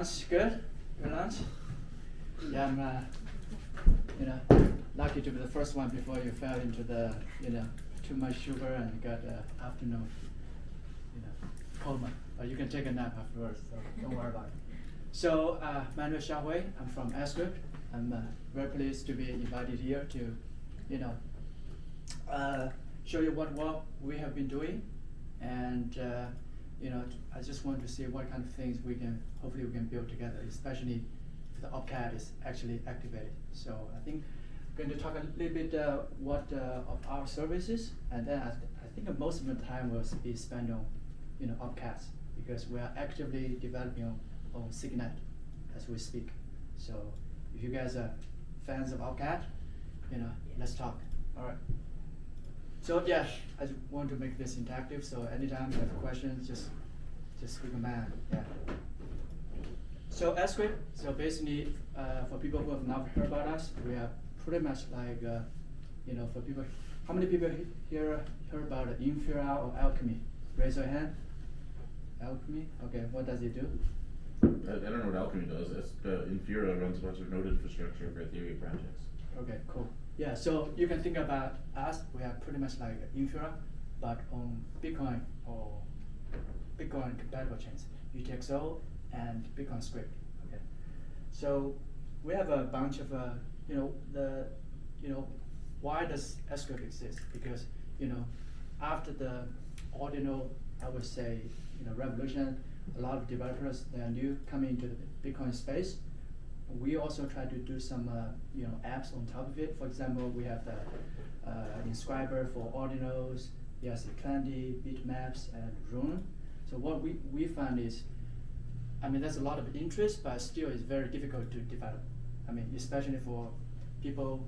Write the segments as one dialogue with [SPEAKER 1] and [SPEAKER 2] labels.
[SPEAKER 1] Good? Good lunch? Yeah, I'm lucky to be the first one before you fell into the, too much sugar and got afternoon, coma. But you can take a nap afterwards, so don't worry about it. So, my name is Xiaohui. I'm from sCrypt. I'm very pleased to be invited here to, show you what work we have been doing, and I just want to see what kind of things hopefully we can build together, especially if the OpCat is actually activated. So I think I'm going to talk a little bit of our services, and then I think most of the time will be spent on OpCats, because we are actively developing on Signet as we speak. So if you guys are fans of OpCat, let's talk. All right. So yeah, I just want to make this interactive. So anytime you have questions, just recommend. Yeah. So sCrypt. So basically, for people who have not heard about us, we are pretty much like, for people. How many people here heard about Infura or Alchemy? Raise your hand. Alchemy. Okay. What does it do?
[SPEAKER 2] I don't know what Alchemy does. It's Infura runs a bunch of node infrastructure for Ethereum projects.
[SPEAKER 1] Okay, cool. Yeah, so you can think about us. We are pretty much like Infura, but on Bitcoin or Bitcoin compatible chains, UTXO and Bitcoin sCrypt. Okay, so we have a bunch of why does sCrypt exist? Because after the Ordinal, I would say revolution, a lot of developers they are new coming into the Bitcoin space. We also try to do some apps on top of it. For example, we have the inscriber for ordinals, ERC20, bitmaps, and Rune. So what we find is, there's a lot of interest, but still it's very difficult to develop. Especially for people,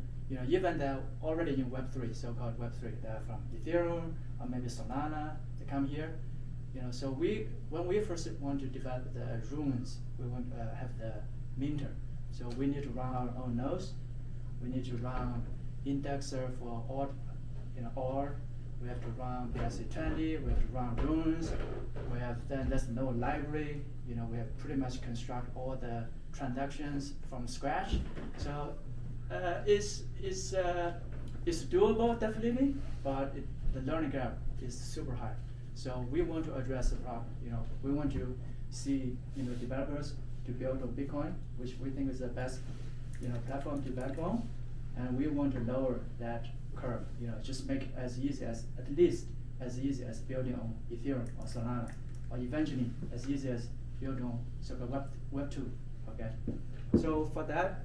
[SPEAKER 1] even they're already in Web3, so-called Web3, they're from Ethereum or maybe Solana, they come here. So when we first want to develop the runes, we want to have the minter. So we need to run our own nodes. We need to run indexer for all, OR. We have to run ERC20. We have to run runes. There's no library. We have pretty much construct all the transactions from scratch. So it's doable definitely, but the learning curve is super high. So we want to address the problem. We want to see developers to build on Bitcoin, which we think is the best platform to develop on, and we want to lower that curve. Just make it as easy as at least as easy as building on Ethereum or Solana, or eventually as easy as building on Web 2. Okay. So for that,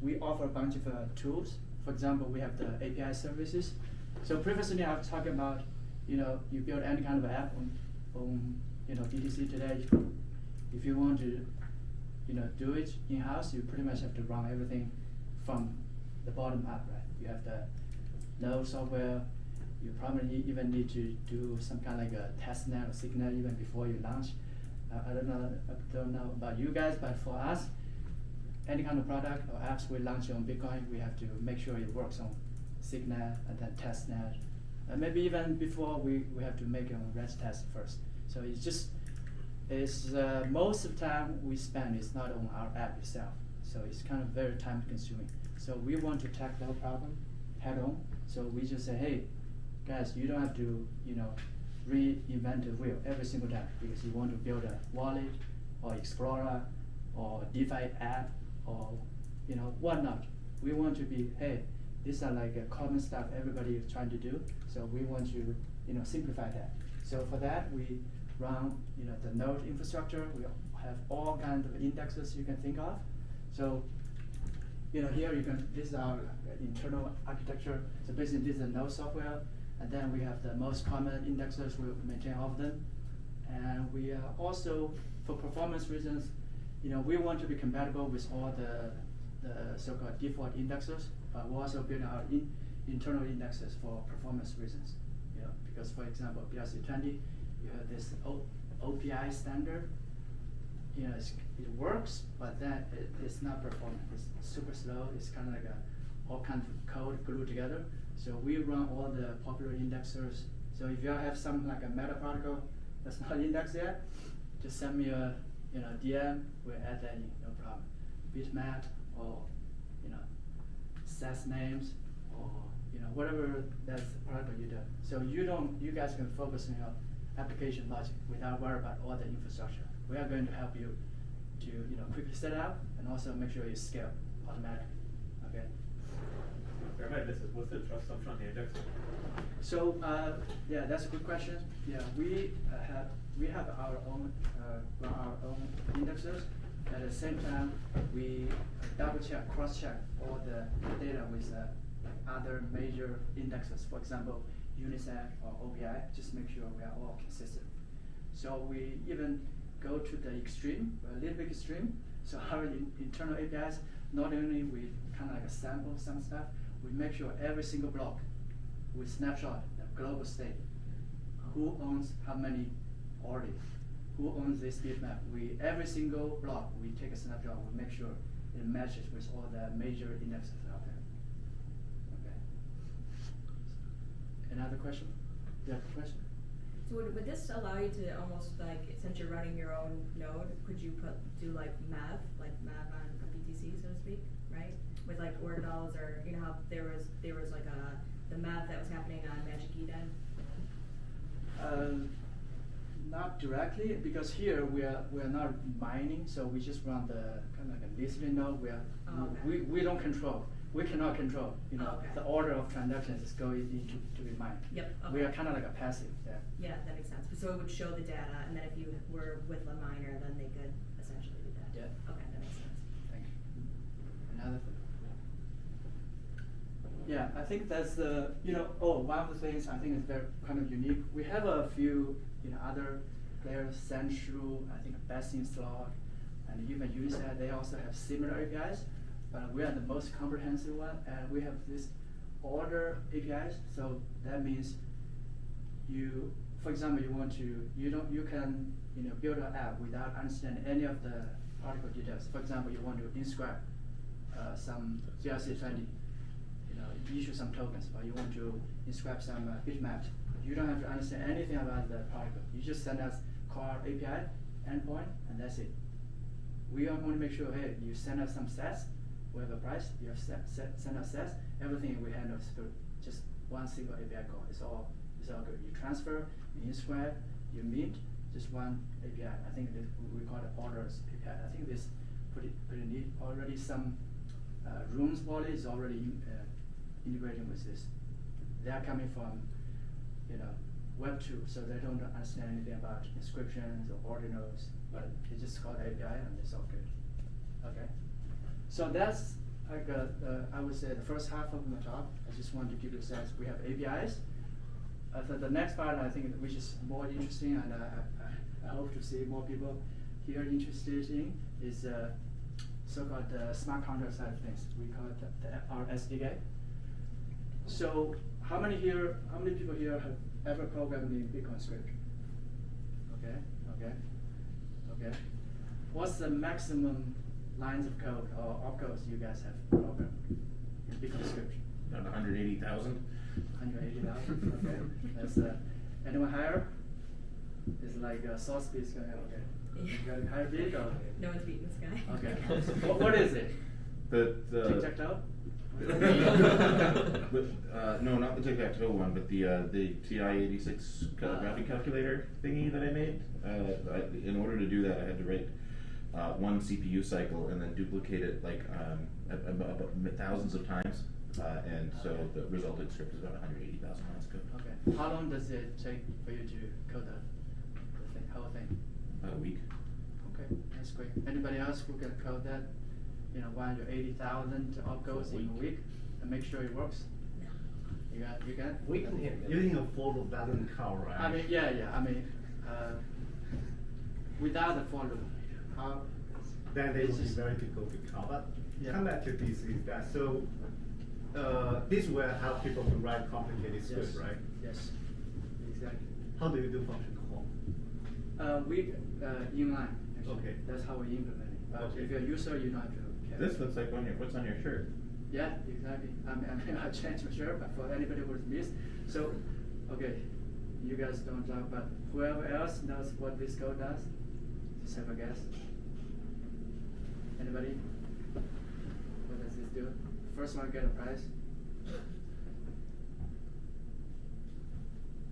[SPEAKER 1] we offer a bunch of tools. For example, we have the API services. So previously I was talking about you build any kind of app on BTC today. If you want to do it in-house, you pretty much have to run everything from the bottom up, right? You have the node software. You probably even need to do some kind of like a testnet or Signet even before you launch. I don't know about you guys, but for us, any kind of product or apps we launch on Bitcoin, we have to make sure it works on Signet and then testnet. And maybe even before we have to make it on rest test first. So it's most of the time we spend is not on our app itself. So it's kind of very time consuming. So we want to tackle that problem head on. So we just say, hey, guys, you don't have to reinvent the wheel every single time, because you want to build a wallet or Explorer or DeFi app or whatnot. We want to be, hey, these are like common stuff everybody is trying to do. So we want to simplify that. So for that we run the node infrastructure. We have all kinds of indexes you can think of. So here this is our internal architecture. So basically this is the node software, and then we have the most common indexes. We maintain all of them, and we are also, for performance reasons, we want to be compatible with all the so-called default indexes, but we're also building our internal indexes for performance reasons. Because for example, ERC20, you have this OPI standard. It works, but then it's not performant. It's super slow. It's kind of like all kinds of code glued together. So we run all the popular indexers. So if you have something like a meta protocol that's not indexed yet, just send me a DM, we'll add that in, no problem. Bitmap or, SAS names or, whatever that's part of you do. So you guys can focus on your application logic without worry about all the infrastructure. We are going to help you to, quickly set it up and also make sure you scale automatically, okay?
[SPEAKER 3] I might miss this. What's the trust assumption on the index?
[SPEAKER 1] So, yeah, that's a good question. Yeah, we have our own indexes. At the same time, we double check, cross check all the data with other major indexes. For example, UNICEF or OBI, just make sure we are all consistent. So we even go to the extreme, a little bit extreme. So our internal APIs, not only we kind of like sample some stuff, we make sure every single block we snapshot the global state. Who owns how many already? Who owns this bitmap? Every single block we take a snapshot, we make sure it matches with all the major indexes out there. Okay. Another question? You have a question?
[SPEAKER 4] So would this allow you to almost like, since you're running your own node, could you do like math on a BTC, so to speak, right? With like ordinals, or how there was like the math that was happening on Magic Eden?
[SPEAKER 1] Not directly, because here we are not mining, so we just run the kind of like a listening node. We don't control. We cannot control.
[SPEAKER 4] Okay.
[SPEAKER 1] The order of transactions is going into to be mined.
[SPEAKER 4] Yep. Okay.
[SPEAKER 1] We are kind of like a passive there.
[SPEAKER 4] Yeah, that makes sense. So it would show the data, and then if you were with a miner, then they could essentially do that.
[SPEAKER 1] Yeah.
[SPEAKER 4] Okay, that makes sense.
[SPEAKER 1] Thank you. Another thing. Yeah, I think that's the one of the things I think is very kind of unique. We have a few other players, Central, I think Basing Slot, and even UNICEF. They also have similar APIs, but we are the most comprehensive one, and we have this order APIs. So that means for example, you can build an app without understanding any of the particle details. For example, you want to inscribe some BRC20. Issue some tokens, but you want to inscribe some bitmaps. You don't have to understand anything about the particle. You just send us core API endpoint, and that's it. We are going to make sure, hey, you send us some sets, we have a price, you have send us sets, everything we handle through just one single API call. It's all good. You transfer, you inscribe, you mint, just one API. I think we call it orders API. I think this pretty neat. Already some rooms wallet is already integrating with this. They are coming from, Web 2, so they don't understand anything about inscriptions or ordinals, but it's just called API and it's all good. Okay. So that's like I would say the first half of my talk. I just want to give you a sense. We have APIs. The next part I think which is more interesting, and I hope to see more people here interested in is so-called smart contract side of things. We call it our SDK. So how many people here have ever programmed in Bitcoin script? Okay. What's the maximum lines of code or opcodes you guys have programmed in Bitcoin script?
[SPEAKER 2] About 180,000.
[SPEAKER 1] 180,000. Okay. That's anyone higher? It's like source speed is going. Okay. You got a higher bid or?
[SPEAKER 4] No one's beating this guy.
[SPEAKER 1] Okay. What is it? Tic-tac-toe?
[SPEAKER 2] No, not the tic-tac-toe one, but the TI-86 graphic calculator thingy that I made. In order to do that, I had to write one CPU cycle and then duplicate it like thousands of times, and so the resulting script is about 180,000 lines of code.
[SPEAKER 1] Okay. How long does it take for you to code the whole thing?
[SPEAKER 2] About a week.
[SPEAKER 1] Okay, that's great. Anybody else who can code that? 180,000 opcodes in a week, and make sure it works. You got.
[SPEAKER 5] We can using a for loop doesn't count, right?
[SPEAKER 1] I mean, yeah. I mean, without the for loop, how?
[SPEAKER 5] Then it will be very difficult to count. But
[SPEAKER 1] Yeah.
[SPEAKER 5] come back to this is that so. This will help people to write complicated script,
[SPEAKER 1] Yes.
[SPEAKER 5] right?
[SPEAKER 1] Yes. Exactly.
[SPEAKER 5] How do you do function call?
[SPEAKER 1] We inline. Actually.
[SPEAKER 5] Okay.
[SPEAKER 1] That's how we implement it. But
[SPEAKER 5] Okay.
[SPEAKER 1] if you're a user, you don't have to.
[SPEAKER 2] This looks like what's on your shirt.
[SPEAKER 1] Yeah, exactly. I mean, I changed my shirt, but for anybody who's missed. So, okay, you guys don't talk, but whoever else knows what this code does, just have a guess. Anybody? What does this do? First one get a prize.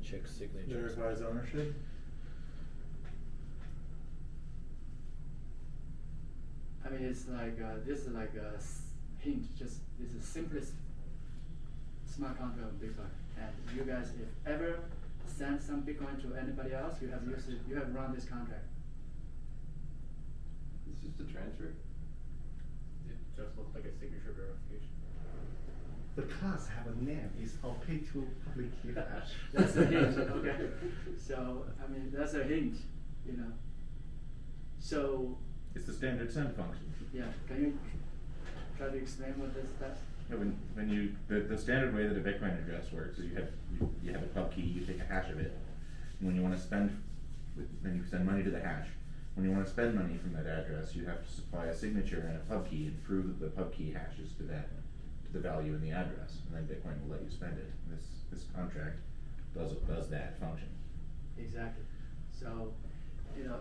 [SPEAKER 6] Check signature.
[SPEAKER 7] Verifies ownership.
[SPEAKER 1] I mean, it's like this is like a hint. Just this is simplest smart contract of Bitcoin. And you guys, if ever send some Bitcoin to anybody else, you have used it. You have run this contract.
[SPEAKER 8] It's just a transfer.
[SPEAKER 3] It just looks like a signature verification.
[SPEAKER 5] The class have a name. It's opaque to public key hash.
[SPEAKER 1] That's a hint. Okay. So I mean, that's a hint. You know. So
[SPEAKER 2] It's the standard send function.
[SPEAKER 1] yeah, can you try to explain what this does?
[SPEAKER 2] Yeah, when you the standard way that a Bitcoin address works is you have a pub key, you take a hash of it, and when you want to spend, then you send money to the hash. When you want to spend money from that address, you have to supply a signature and a pub key and prove that the pub key hashes to the value in the address, and then Bitcoin will let you spend it. This contract does that function.
[SPEAKER 1] Exactly. So, you know,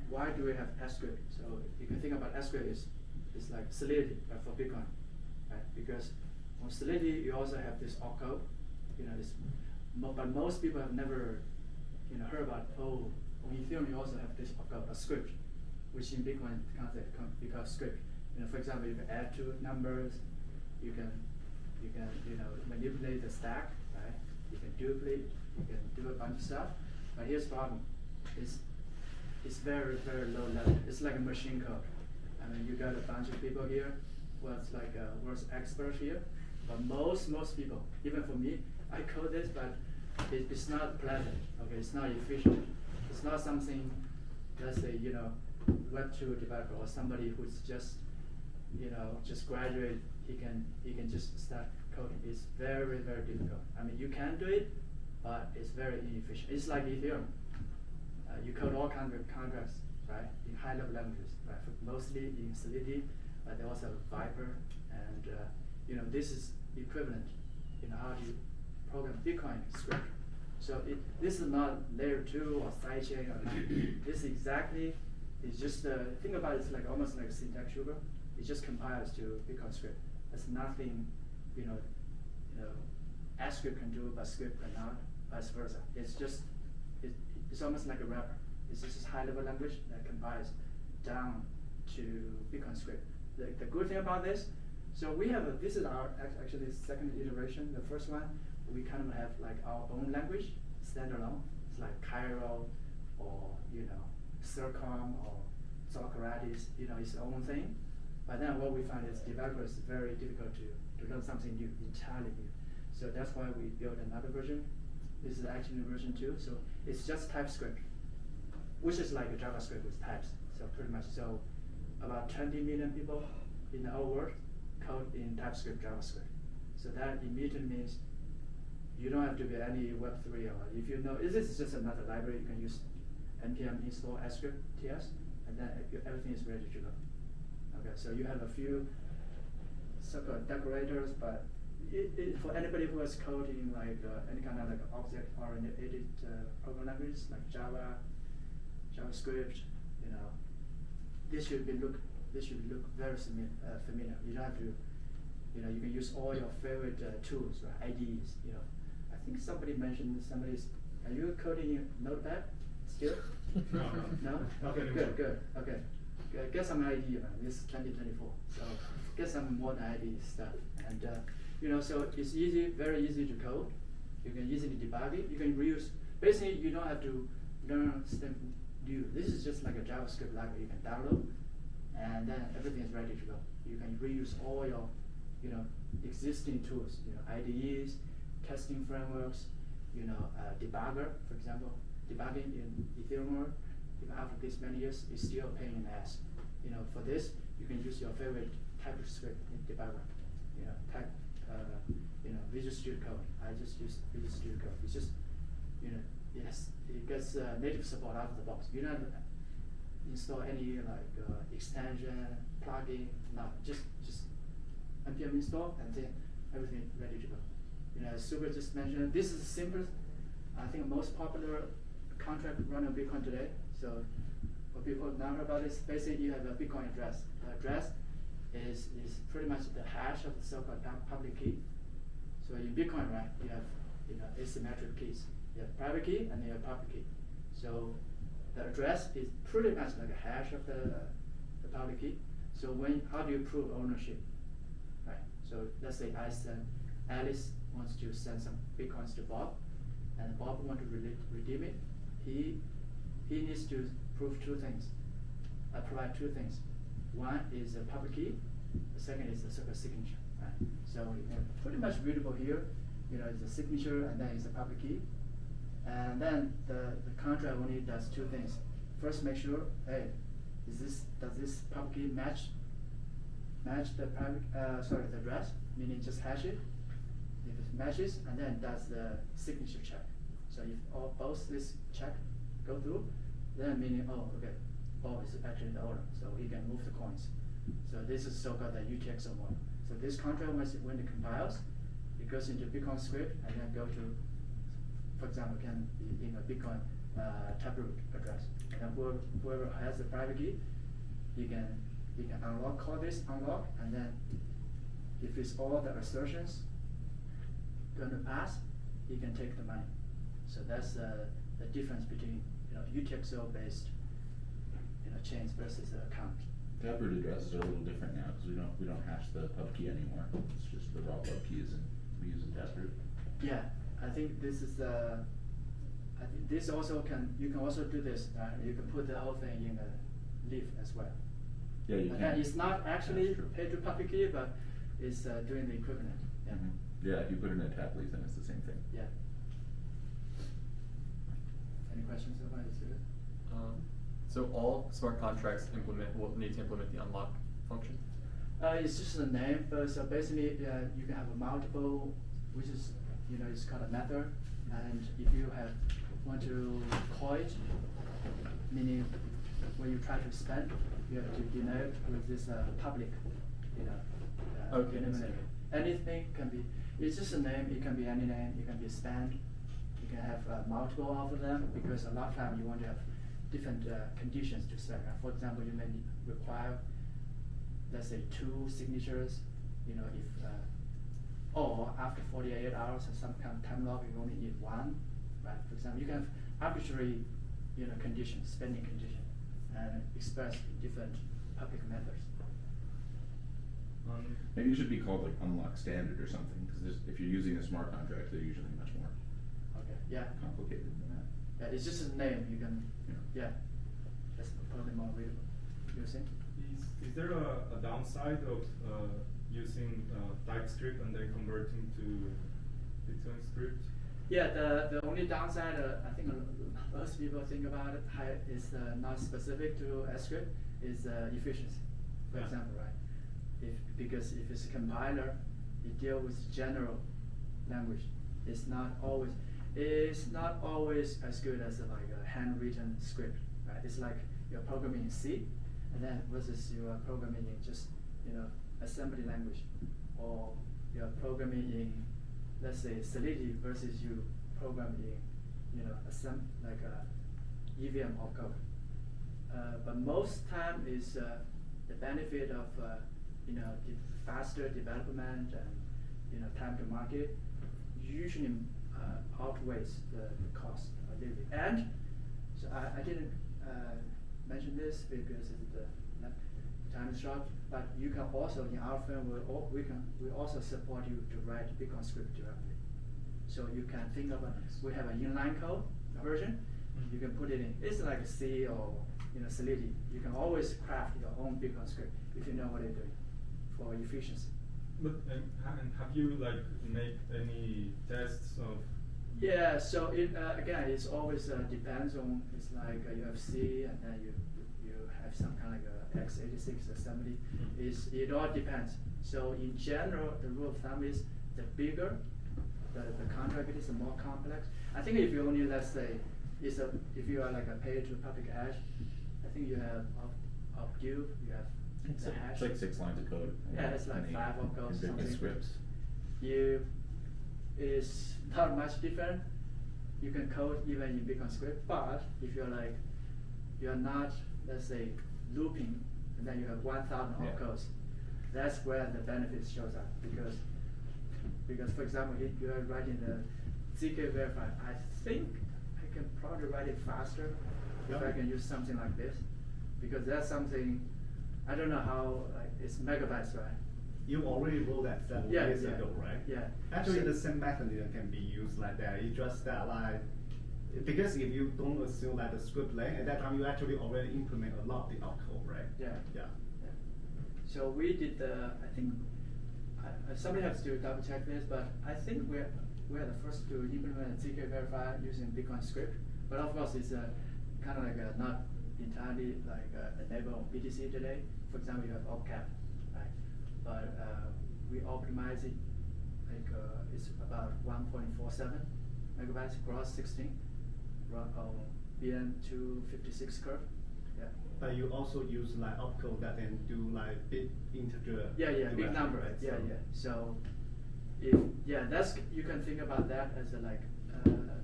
[SPEAKER 1] why do we have sCrypt? So you can think about sCrypt is like Solidity, but for Bitcoin, right? Because on Solidity you also have this opcode. You know, but most people have never, you know, heard about. Oh, on Ethereum you also have this opcode, a script, which in Bitcoin concept we call script. You know, for example, you can add two numbers. You can you know manipulate the stack, right? You can duplicate. You can do a bunch of stuff. But here's the problem: it's very very low level. It's like a machine code. I mean, you got a bunch of people here who's like was expert here, but most people, even for me, I code this, but it's not pleasant. Okay, it's not efficient. It's not something, let's say, you know, Web 2 developer or somebody who's just, you know, just graduate. He can just start coding. It's very very difficult. I mean, you can do it, but it's very inefficient. It's like Ethereum. You code all kinds of contracts, right, in high-level languages, right, mostly in Solidity, but they also have Viper, and you know, this is equivalent, you know, how do you program Bitcoin script. So this is not layer 2 or sidechain or nothing. This exactly is just, think about it, it's like almost like a syntax sugar. It just compiles to Bitcoin script. There's nothing, you know, sCrypt can do, but script cannot, vice versa. It's just, it's almost like a wrapper. It's just high-level language that compiles down to Bitcoin script. The good thing about this, so we have this is our actually second iteration. The first one, we kind of have like our own language, standalone. It's like Cairo or, you know, Circom or Socrates, you know, its own thing. But then what we find is developers very difficult to learn something new, entirely new. So that's why we built another version. This is actually version 2, so it's just TypeScript, which is like a JavaScript with types. So pretty much, so about 20 million people in the whole world code in TypeScript, JavaScript. So that immediately means you don't have to be any Web3 or if you know, this is just another library you can use npm install sCrypt TS, and then everything is ready to go. Okay, so you have a few so-called decorators, but for anybody who has code in like any kind of like object-oriented program languages like Java, JavaScript, you know, this should look very familiar. You don't have to, you know, you can use all your favorite tools, right? IDEs, you know. I think somebody mentioned are you coding in Notepad still? No? Okay, good. Okay. Get some idea, man. This is 2024, so get some more ID stuff. And you know, so it's easy, very easy to code. You can easily debug it. You can reuse. Basically, you don't have to learn something new. This is just like a JavaScript library you can download, and then everything is ready to go. You can reuse all your, you know, existing tools. You know, IDEs, testing frameworks. You know, debugger, for example, debugging in Ethereum world. Even after this many years, it's still a pain in the ass. You know, for this, you can use your favorite TypeScript debugger. You know, Visual Studio Code. I just use Visual Studio Code. It's just, you know, yes, it gets native support out of the box. You don't have to install any like extension, plugin. No, just npm install, and then everything ready to go. You know, as Super just mentioned, this is the simplest, I think, most popular contract running on Bitcoin today. So what people not heard about is basically you have a Bitcoin address. The address is pretty much the hash of the so-called public key. So in Bitcoin, right, you have asymmetric keys. You have private key and you have public key. So the address is pretty much like a hash of the public key. So how do you prove ownership? Right. So let's say Alice wants to send some Bitcoins to Bob, and Bob wants to redeem it. He needs to prove two things. Provide two things. One is a public key. The second is the so-called signature. Right. So pretty much readable here. It's a signature and then it's a public key. And then the contract only does two things. First, make sure, hey, does this public key match the the address? Meaning just hash it. If it matches, and then does the signature check. So if both this check go through, then meaning okay, Bob is actually the owner, so he can move the coins. So this is so-called the UTXO model. So this contract when it compiles, it goes into Bitcoin script and then go to, for example, can be in a Bitcoin taproot address. And whoever has the private key, he can call this unlock, and then if it's all the assertions going to pass, he can take the money. So that's the difference between UTXO based chains versus the account.
[SPEAKER 2] Taproot addresses are a little different now because we don't hash the pub key anymore. It's just the raw pub keys, and we use a taproot.
[SPEAKER 1] Yeah, I think this is I think this also you can also do this. You can put the whole thing in a leaf as well.
[SPEAKER 2] Yeah, you
[SPEAKER 1] Again,
[SPEAKER 2] can.
[SPEAKER 1] it's not actually
[SPEAKER 2] That's true.
[SPEAKER 1] paid to public key, but it's doing the equivalent. Yeah.
[SPEAKER 2] Mhm. Yeah, if you put it in a tap leaf, then it's the same thing.
[SPEAKER 1] Yeah. Any questions so far?
[SPEAKER 6] So all smart contracts will need to implement the unlock function?
[SPEAKER 1] It's just a name, but so basically you can have a multiple, which is it's called a method, and if you want to call it, meaning when you try to spend, you have to denote with this public,
[SPEAKER 6] Okay,
[SPEAKER 1] denominator. Anything can be. It's just a name. It can be any name. It can be spend. You can have multiple of them because a lot of time you want to have different conditions to spend. For example, you may require, let's say, 2 signatures. If or after 48 hours or some kind of time lock, you only need 1. Right? For example, you can have arbitrary, conditions, spending conditions, and express in different public methods.
[SPEAKER 2] Maybe it should be called like unlock standard or something, because if you're using a smart contract, they're usually much more
[SPEAKER 1] Okay. Yeah.
[SPEAKER 2] complicated than that.
[SPEAKER 1] Yeah. It's just a name. You can.
[SPEAKER 2] Yeah.
[SPEAKER 1] Yeah. That's probably more readable. You see?
[SPEAKER 3] Is there a downside of using TypeScript and then converting to Bitcoin script?
[SPEAKER 1] Yeah, the only downside I think most people think about it is not specific to sCrypt is efficiency. For
[SPEAKER 3] Yeah.
[SPEAKER 1] example, right? Because if it's a compiler, it deals with general language. It's not always as good as like a handwritten script. Right? It's like you're programming in C, and then versus you are programming in just assembly language, or you're programming in, let's say, Solidity versus you program in like a EVM opcode. But most time is the benefit of faster development and time to market usually outweighs the cost a little bit. And so I didn't mention this because the time is short. But you can also in our firm we also support you to write Bitcoin script directly. So you can think of we have an inline code version. You can put it in. It's like C or Solidity. You can always craft your own Bitcoin script if you know what you're doing for efficiency.
[SPEAKER 3] But and have you made any tests of?
[SPEAKER 1] Yeah. So it again, it's always depends on. It's like you have C and then you have some kind of like a x86 assembly. It all depends. So in general, the rule of thumb is the bigger the contract is, the more complex. I think if you only, let's say, if you are like a pay to public hash, I think you have opdo, you have
[SPEAKER 2] It's
[SPEAKER 1] the
[SPEAKER 2] like,
[SPEAKER 1] hash.
[SPEAKER 2] it's like 6 lines of code.
[SPEAKER 1] Yeah, it's like 5 opcodes,
[SPEAKER 2] and
[SPEAKER 1] something.
[SPEAKER 2] scripts.
[SPEAKER 1] It's not much different. You can code even in Bitcoin script, but if you're not let's say, looping, and then you have 1,000
[SPEAKER 6] Yeah.
[SPEAKER 1] opcodes. That's where the benefit shows up, because for example, if you are writing the zk verify, I think I can probably write it faster if
[SPEAKER 5] Yeah.
[SPEAKER 1] I can use something like this, because that's something, I don't know how, it's megabytes, right?
[SPEAKER 5] You already wrote that several
[SPEAKER 1] Yeah,
[SPEAKER 5] years
[SPEAKER 1] yeah,
[SPEAKER 5] ago, right?
[SPEAKER 1] yeah.
[SPEAKER 5] Actually,
[SPEAKER 1] So-
[SPEAKER 5] the same mechanism can be used like that. It's just that because if you don't assume that the script length, at that time you actually already implement a lot of the opcode, right?
[SPEAKER 1] Yeah.
[SPEAKER 5] Yeah.
[SPEAKER 1] Yeah. So we did I think, somebody has to double check this, but I think we're the first to implement zk verify using Bitcoin script. But of course, it's kind of like not entirely like enable BTC today. For example, you have opcap, right? But we optimize it like it's about 1.47 megabytes across 16 on BM256 curve. Yeah.
[SPEAKER 5] But you also use like opcode that can do like big integer.
[SPEAKER 1] Yeah, big
[SPEAKER 5] direction,
[SPEAKER 1] number,
[SPEAKER 5] right?
[SPEAKER 1] yeah,
[SPEAKER 5] So-
[SPEAKER 1] yeah. So, that's, you can think about that as a like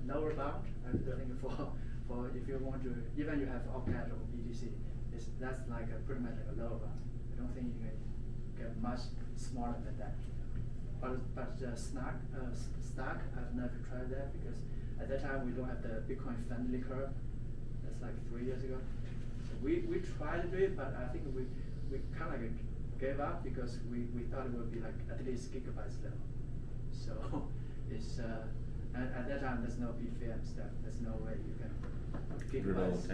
[SPEAKER 1] lower bound. I think for if you want to, even you have opcat or BTC, that's like pretty much like a lower bound. I don't think you can get much smaller than that. But Stack, I've never tried that because at that time we don't have the Bitcoin friendly curve. That's like 3 years ago. So we tried to do it, but I think we kind of like gave up because we thought it would be like at least gigabytes level. So it's at that time there's no BVM stuff. There's no way you can gigabytes.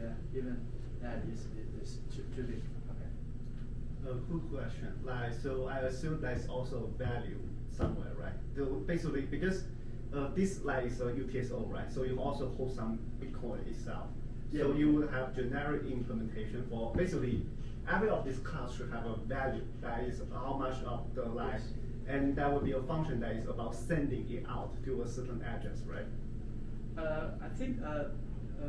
[SPEAKER 1] Yeah, even that is too big. Okay.
[SPEAKER 5] A good question. Like, so I assume there's also value somewhere, right? So basically, because this like is a UTXO, right? So you also hold some Bitcoin itself.
[SPEAKER 1] Yeah.
[SPEAKER 5] So you will have generic implementation for basically every of these class should have a value that is how much of the like,
[SPEAKER 1] Yes.
[SPEAKER 5] and that would be a function that is about sending it out to a certain address, right?
[SPEAKER 1] I think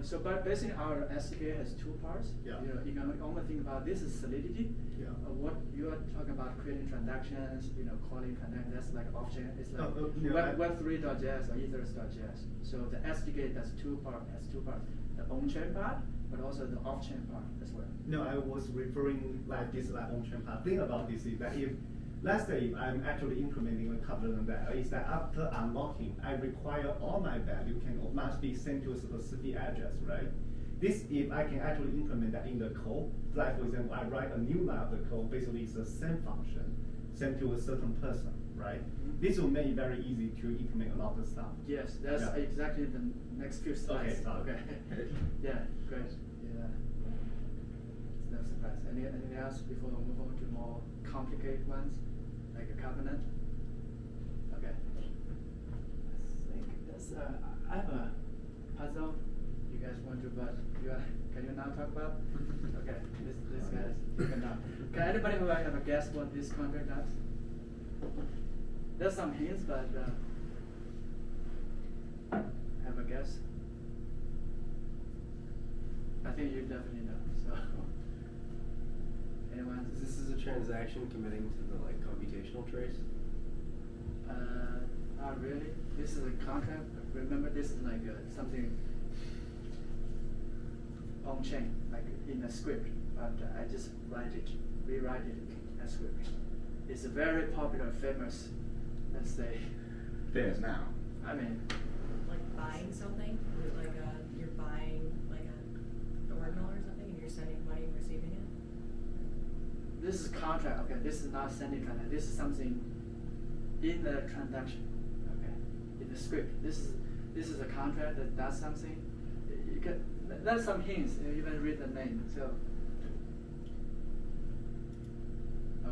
[SPEAKER 1] so. But basically, our SDK has two parts.
[SPEAKER 5] Yeah.
[SPEAKER 1] You know, you can only think about this is solidity.
[SPEAKER 5] Yeah.
[SPEAKER 1] What you are talking about creating transactions, you know, calling transactions. That's like off-chain. It's like
[SPEAKER 5] no,
[SPEAKER 1] Web3.js or Ethers.js. So the SDK has two parts. The on-chain part, but also the off-chain part as well.
[SPEAKER 5] No, I was referring like this like on-chain part. Think about this is that if, let's say if I'm actually implementing a covenant that is that after unlocking, I require all my value must be sent to a specific address, right? This, if I can actually implement that in the code, like for example, I write a new line of the code, basically it's the same function sent to a certain person, right?
[SPEAKER 1] Mhm.
[SPEAKER 5] This will make it very easy to implement a lot of stuff.
[SPEAKER 1] Yes, that's
[SPEAKER 5] Yeah.
[SPEAKER 1] exactly the next few slides.
[SPEAKER 5] Okay.
[SPEAKER 1] Yeah, great. Yeah. It's no surprise. Anything else before we move on to more complicated ones, like a covenant? Okay. I think that's. I have a puzzle. You guys want to, but can you now talk about? Okay, this guys, you can now. Can anybody who have a guess what this contract does? There's some hints, but have a guess. I think you definitely know. So, anyone?
[SPEAKER 7] This is a transaction committing to the like computational trace.
[SPEAKER 1] Not really. This is a contract. Remember, this is like something on chain, like in a script. But I just rewrite it as script. It's a very popular, famous. Let's say.
[SPEAKER 2] Famous now.
[SPEAKER 1] I mean.
[SPEAKER 4] Like buying something, like you're buying like an ordinal or something, and you're sending money and receiving it.
[SPEAKER 1] This is contract. Okay, this is not sending transaction. This is something in the transaction. Okay, in the script. This is a contract that does something. You can. There's some hints. You even read the name. So.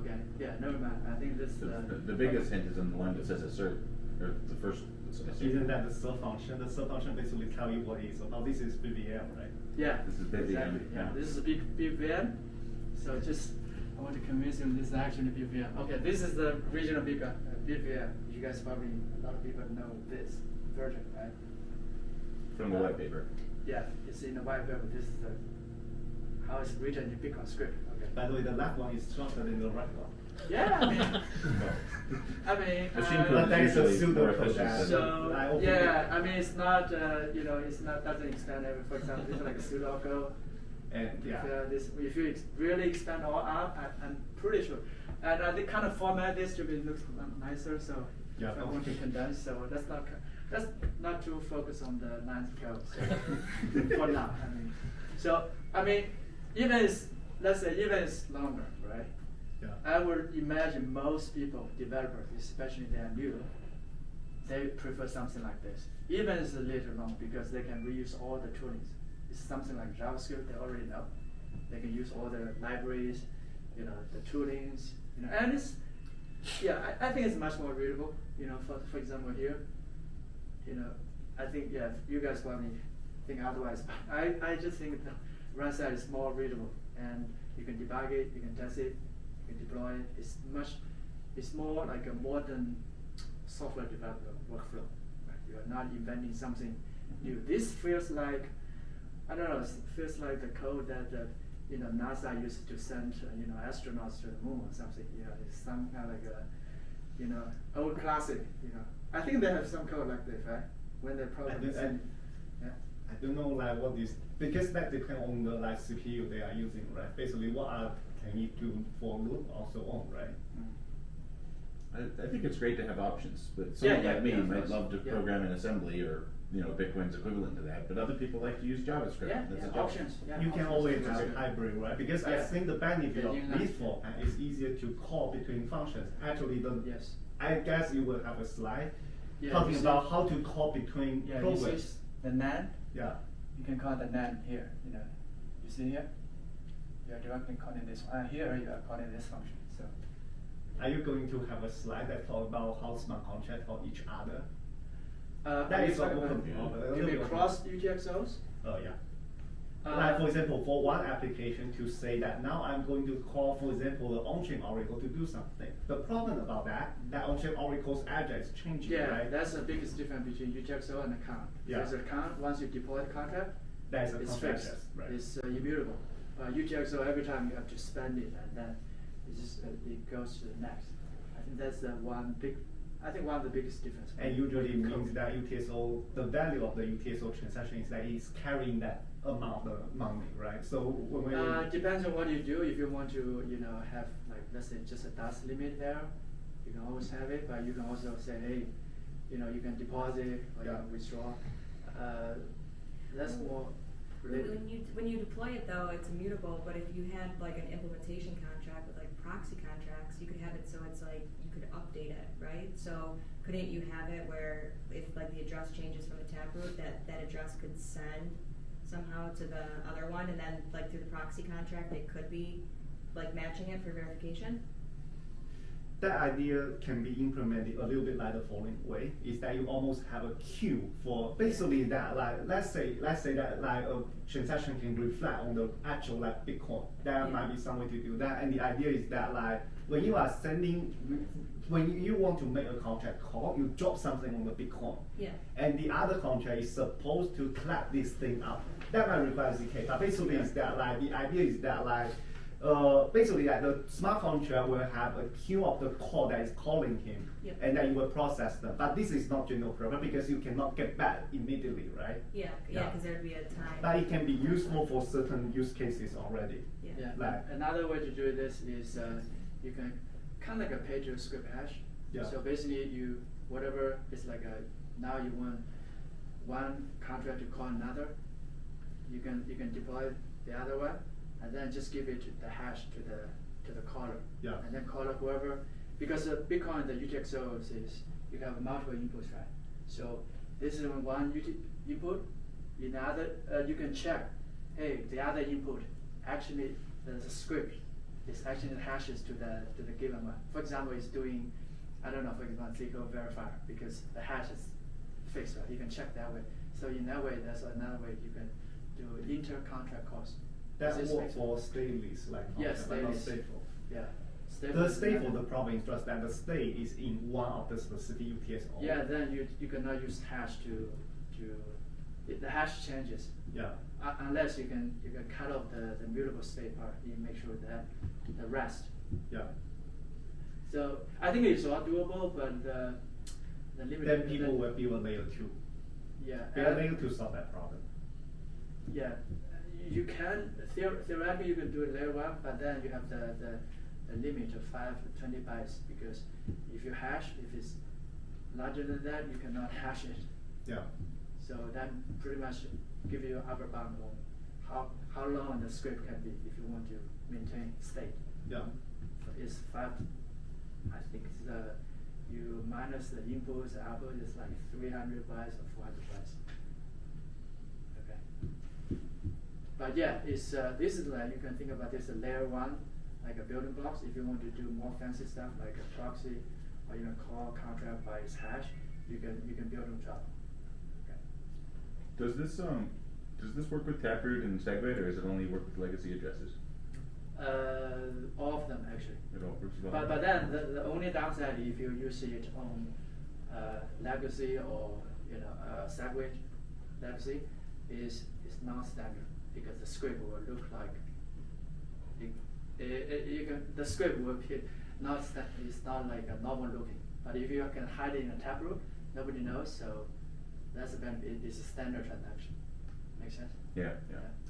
[SPEAKER 1] Okay. Yeah. Never mind. I think this.
[SPEAKER 2] The biggest hint is in the one that says assert, or the first.
[SPEAKER 5] Isn't that the sub function? The sub function basically tell you what it is. Oh, this is BVM, right?
[SPEAKER 1] Yeah.
[SPEAKER 2] This is BVM,
[SPEAKER 1] Exactly.
[SPEAKER 2] yeah.
[SPEAKER 1] This is a big BVM. So just I want to convince you this is actually BVM. Okay. This is the regional BVM. You guys probably a lot of people know this version, right?
[SPEAKER 2] From the white paper.
[SPEAKER 1] Yeah, it's in the white paper. This is how it's written in Bitcoin script. Okay.
[SPEAKER 5] By the way, the left one is shorter than the right one.
[SPEAKER 1] Yeah, I mean,
[SPEAKER 2] Machine code
[SPEAKER 5] But that is a
[SPEAKER 2] usually more
[SPEAKER 5] pseudocode.
[SPEAKER 2] efficient than-
[SPEAKER 1] so
[SPEAKER 5] I opened
[SPEAKER 1] yeah,
[SPEAKER 5] it.
[SPEAKER 1] I mean, it's not, it's not doesn't extend every. For example, this is like a pseudocode.
[SPEAKER 5] And yeah.
[SPEAKER 1] If you really expand all out, I'm pretty sure. And they kind of format this to be looks nicer. So
[SPEAKER 5] Yeah.
[SPEAKER 1] if I want to condense, so let's not too focus on the lines of code. So for now, even it's longer, right?
[SPEAKER 5] Yeah.
[SPEAKER 1] I would imagine most people, developers, especially they are new, they prefer something like this. Even it's a little long because they can reuse all the toolings. It's something like JavaScript, they already know. They can use all the libraries, the toolings, and it's, I think it's much more readable, for example here, I think, you guys probably think otherwise, but I just think the run side is more readable, and you can debug it, you can test it, you can deploy it. It's more like a modern software developer workflow. Right? You are not inventing something new. This feels like, I don't know, it feels like the code that NASA used to send astronauts to the moon or something. It's some kind of like a old classic. I think they have some code like this, right? When they program.
[SPEAKER 5] I don't know what is, because that depends on the CPU they are using, right? Basically, what can you do for loop or so on, right?
[SPEAKER 2] I think it's great to have options, but someone like me might love to program in assembly or Bitcoin's equivalent to that, but other people like to use JavaScript. That's a job.
[SPEAKER 1] Options. Yeah,
[SPEAKER 5] You can
[SPEAKER 1] options.
[SPEAKER 5] always have a hybrid, right? Because I think the benefit of
[SPEAKER 1] Yeah,
[SPEAKER 5] this format is easier to call between functions. Actually,
[SPEAKER 1] Yes.
[SPEAKER 5] I guess you will have a slide
[SPEAKER 1] Yeah,
[SPEAKER 5] talking
[SPEAKER 1] you see-
[SPEAKER 5] about how to call between
[SPEAKER 1] You
[SPEAKER 5] programs.
[SPEAKER 1] see the NAND.
[SPEAKER 5] Yeah.
[SPEAKER 1] You can call the NAND here. You see here. You are directly calling this one. Here you are calling this function. So.
[SPEAKER 5] Are you going to have a slide that talks about how smart contracts call each other? That
[SPEAKER 1] are you
[SPEAKER 5] is
[SPEAKER 1] talking
[SPEAKER 5] open
[SPEAKER 1] about-
[SPEAKER 5] problem.
[SPEAKER 1] You mean cross UTXOs?
[SPEAKER 5] Oh yeah. Like for example, for one application to say that now I'm going to call, for example, the on-chain oracle to do something. The problem about that on-chain oracle's address is changing,
[SPEAKER 1] Yeah,
[SPEAKER 5] right?
[SPEAKER 1] that's the biggest difference between UTXO and account.
[SPEAKER 5] Yeah.
[SPEAKER 1] Because account, once you deploy the contract,
[SPEAKER 5] That's a
[SPEAKER 1] it's
[SPEAKER 5] contract,
[SPEAKER 1] fixed.
[SPEAKER 5] right?
[SPEAKER 1] It's immutable. UTXO, every time you have to spend it, and then it goes to the next. I think that's one of the biggest difference.
[SPEAKER 5] And usually
[SPEAKER 1] between
[SPEAKER 5] means
[SPEAKER 1] code.
[SPEAKER 5] that UTXO, the value of the UTXO transaction is that it's carrying that amount of money, right? So when we
[SPEAKER 1] Depends on what you do. If you want to, have like let's say just a dust limit there, you can always have it. But you can also say, hey, you can deposit or you can withdraw. That's more related.
[SPEAKER 4] When you deploy it though, it's immutable. But if you had like an implementation contract with like proxy contracts, you could have it so it's like you could update it, right? So couldn't you have it where if like the address changes from the taproot, that address could send somehow to the other one, and then like through the proxy contract, it could be like matching it for verification?
[SPEAKER 5] that idea can be implemented a little bit like the following way, is that you almost have a queue for basically that, like let's say that like a transaction can reflect on the actual like Bitcoin. There might be some way to do that, and the idea is that like when you are sending, when you want to make a contract call, you drop something on the Bitcoin.
[SPEAKER 4] Yeah.
[SPEAKER 5] And the other contract is supposed to collect this thing up. That might require ZK, but basically is that like the idea is that like basically like the smart contract will have a queue of the call that is calling him,
[SPEAKER 4] Yep.
[SPEAKER 5] and then you will process them. But this is not general purpose because you cannot get back immediately, right?
[SPEAKER 4] Yeah, because there'd be a time.
[SPEAKER 5] But it can be useful for certain use cases already.
[SPEAKER 4] Yeah.
[SPEAKER 1] Yeah.
[SPEAKER 5] Like-
[SPEAKER 1] Another way to do this is you can kind of like a page script hash.
[SPEAKER 5] Yeah.
[SPEAKER 1] So basically, you whatever it's like now you want one contract to call another. You can deploy the other one, and then just give it the hash to the caller.
[SPEAKER 5] Yeah.
[SPEAKER 1] And then caller whoever, because Bitcoin the UTXO is you have multiple inputs, right? So this is one input. In the other, you can check, hey, the other input actually there's a script. It's actually hashes to the given one. For example, it's doing, I don't know, for example, SQL verifier because the hash is fixed, right? You can check that way. So in that way, that's another way you can do inter-contract calls.
[SPEAKER 5] That
[SPEAKER 1] Does this
[SPEAKER 5] work
[SPEAKER 1] make
[SPEAKER 5] for
[SPEAKER 1] sense?
[SPEAKER 5] stateless like
[SPEAKER 1] Yes,
[SPEAKER 5] contract, but not
[SPEAKER 1] stateless.
[SPEAKER 5] stateful.
[SPEAKER 1] Yeah.
[SPEAKER 5] The stateful, the problem is just that the state is in one of the specific UTXO.
[SPEAKER 1] Yeah, then you cannot use hash the hash changes.
[SPEAKER 5] Yeah.
[SPEAKER 1] Unless you can cut off the mutable state part, you make sure that the rest.
[SPEAKER 5] Yeah.
[SPEAKER 1] So I think it's all doable, but the limit.
[SPEAKER 5] Then people will build a layer 2.
[SPEAKER 1] Yeah.
[SPEAKER 5] Build a layer 2 solve that problem.
[SPEAKER 1] Yeah, You can theoretically you can do it layer one, but then you have the limit of 520 bytes, because if you hash, if it's larger than that, you cannot hash it.
[SPEAKER 5] Yeah.
[SPEAKER 1] So that pretty much give you upper bound on how long the script can be if you want to maintain state.
[SPEAKER 5] Yeah.
[SPEAKER 1] It's 5. I think it's you minus the inputs, the output is like 300 bytes or 400 bytes. Okay. But yeah, it's this is like, you can think about this layer one, like a building blocks. If you want to do more fancy stuff like a proxy, or even call contract by its hash, you can build on top. Okay.
[SPEAKER 2] Does this work with Taproot and SegWit, or does it only work with legacy addresses?
[SPEAKER 1] All of them actually.
[SPEAKER 2] It all works with all of
[SPEAKER 1] But
[SPEAKER 2] them?
[SPEAKER 1] then the only downside, if you use it on legacy or SegWit legacy, is it's non-standard, because the script will look like the script will be it's not like a normal looking. But if you can hide it in a Taproot, nobody knows. So that's the benefit. It's a standard transaction. Make sense?
[SPEAKER 2] Yeah.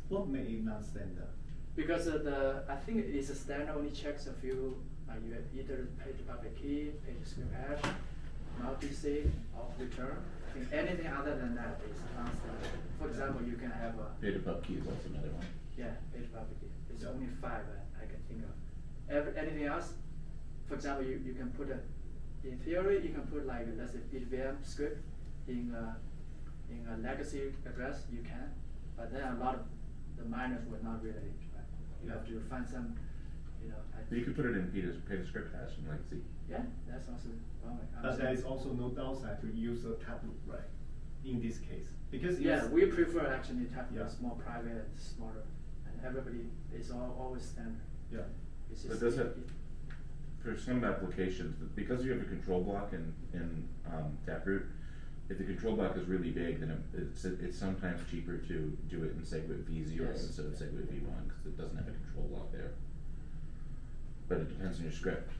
[SPEAKER 5] What made it non-standard?
[SPEAKER 1] Because I think it's a standard only checks a few, you either page public key, page script hash, multi-sig, or return. I think anything other than that is non-standard. For example, you can have a
[SPEAKER 2] Data pub key is also another one.
[SPEAKER 1] page public key. It's
[SPEAKER 5] Yeah.
[SPEAKER 1] only 5 I can think of. Anything else? For example, you can put in theory you can put like let's say BitVM script in a legacy address, you can, but then a lot of the miners will not relate. Right? You have to find some,
[SPEAKER 2] You could put it in Peter's script hash in legacy.
[SPEAKER 1] Yeah, that's also one way.
[SPEAKER 5] But there is also no downside to use a Taproot, right? In this case, because
[SPEAKER 1] we prefer actually Taproot.
[SPEAKER 5] Yeah.
[SPEAKER 1] It's more private and smaller, and everybody is always standard.
[SPEAKER 5] Yeah.
[SPEAKER 1] It's
[SPEAKER 2] But
[SPEAKER 1] just
[SPEAKER 2] does it, for some applications, because you have a control block in Taproot, if the control block is really big, then it's sometimes cheaper to do it in SegWit v0
[SPEAKER 1] Yes.
[SPEAKER 2] instead of SegWit v1, because it doesn't have a control block there. But it depends on your script.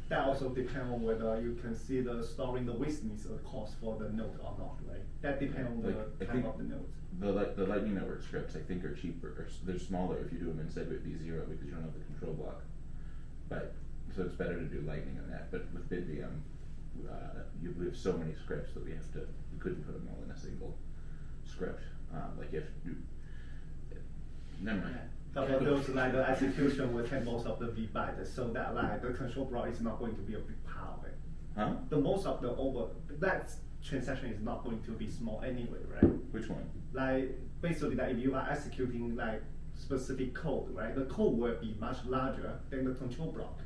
[SPEAKER 5] That also depends on whether you consider storing the witness a cost for the node or not, right? That depends on
[SPEAKER 2] Like,
[SPEAKER 5] the
[SPEAKER 2] I
[SPEAKER 5] type
[SPEAKER 2] think
[SPEAKER 5] of the node.
[SPEAKER 2] The Lightning Network scripts, I think, are cheaper, or they're smaller if you do them in SegWit v0 because you don't have the control block. But so it's better to do Lightning than that. But with BitVM, we have so many scripts that we couldn't put them all in a single script. Like if you, never mind.
[SPEAKER 5] But for those like the execution will take most of the V bytes, so that like the control block is not going to be a big part of it.
[SPEAKER 2] Huh?
[SPEAKER 5] The most of the that transaction is not going to be small anyway, right?
[SPEAKER 2] Which one?
[SPEAKER 5] Like basically, like if you are executing like specific code, right? The code will be much larger than the control block.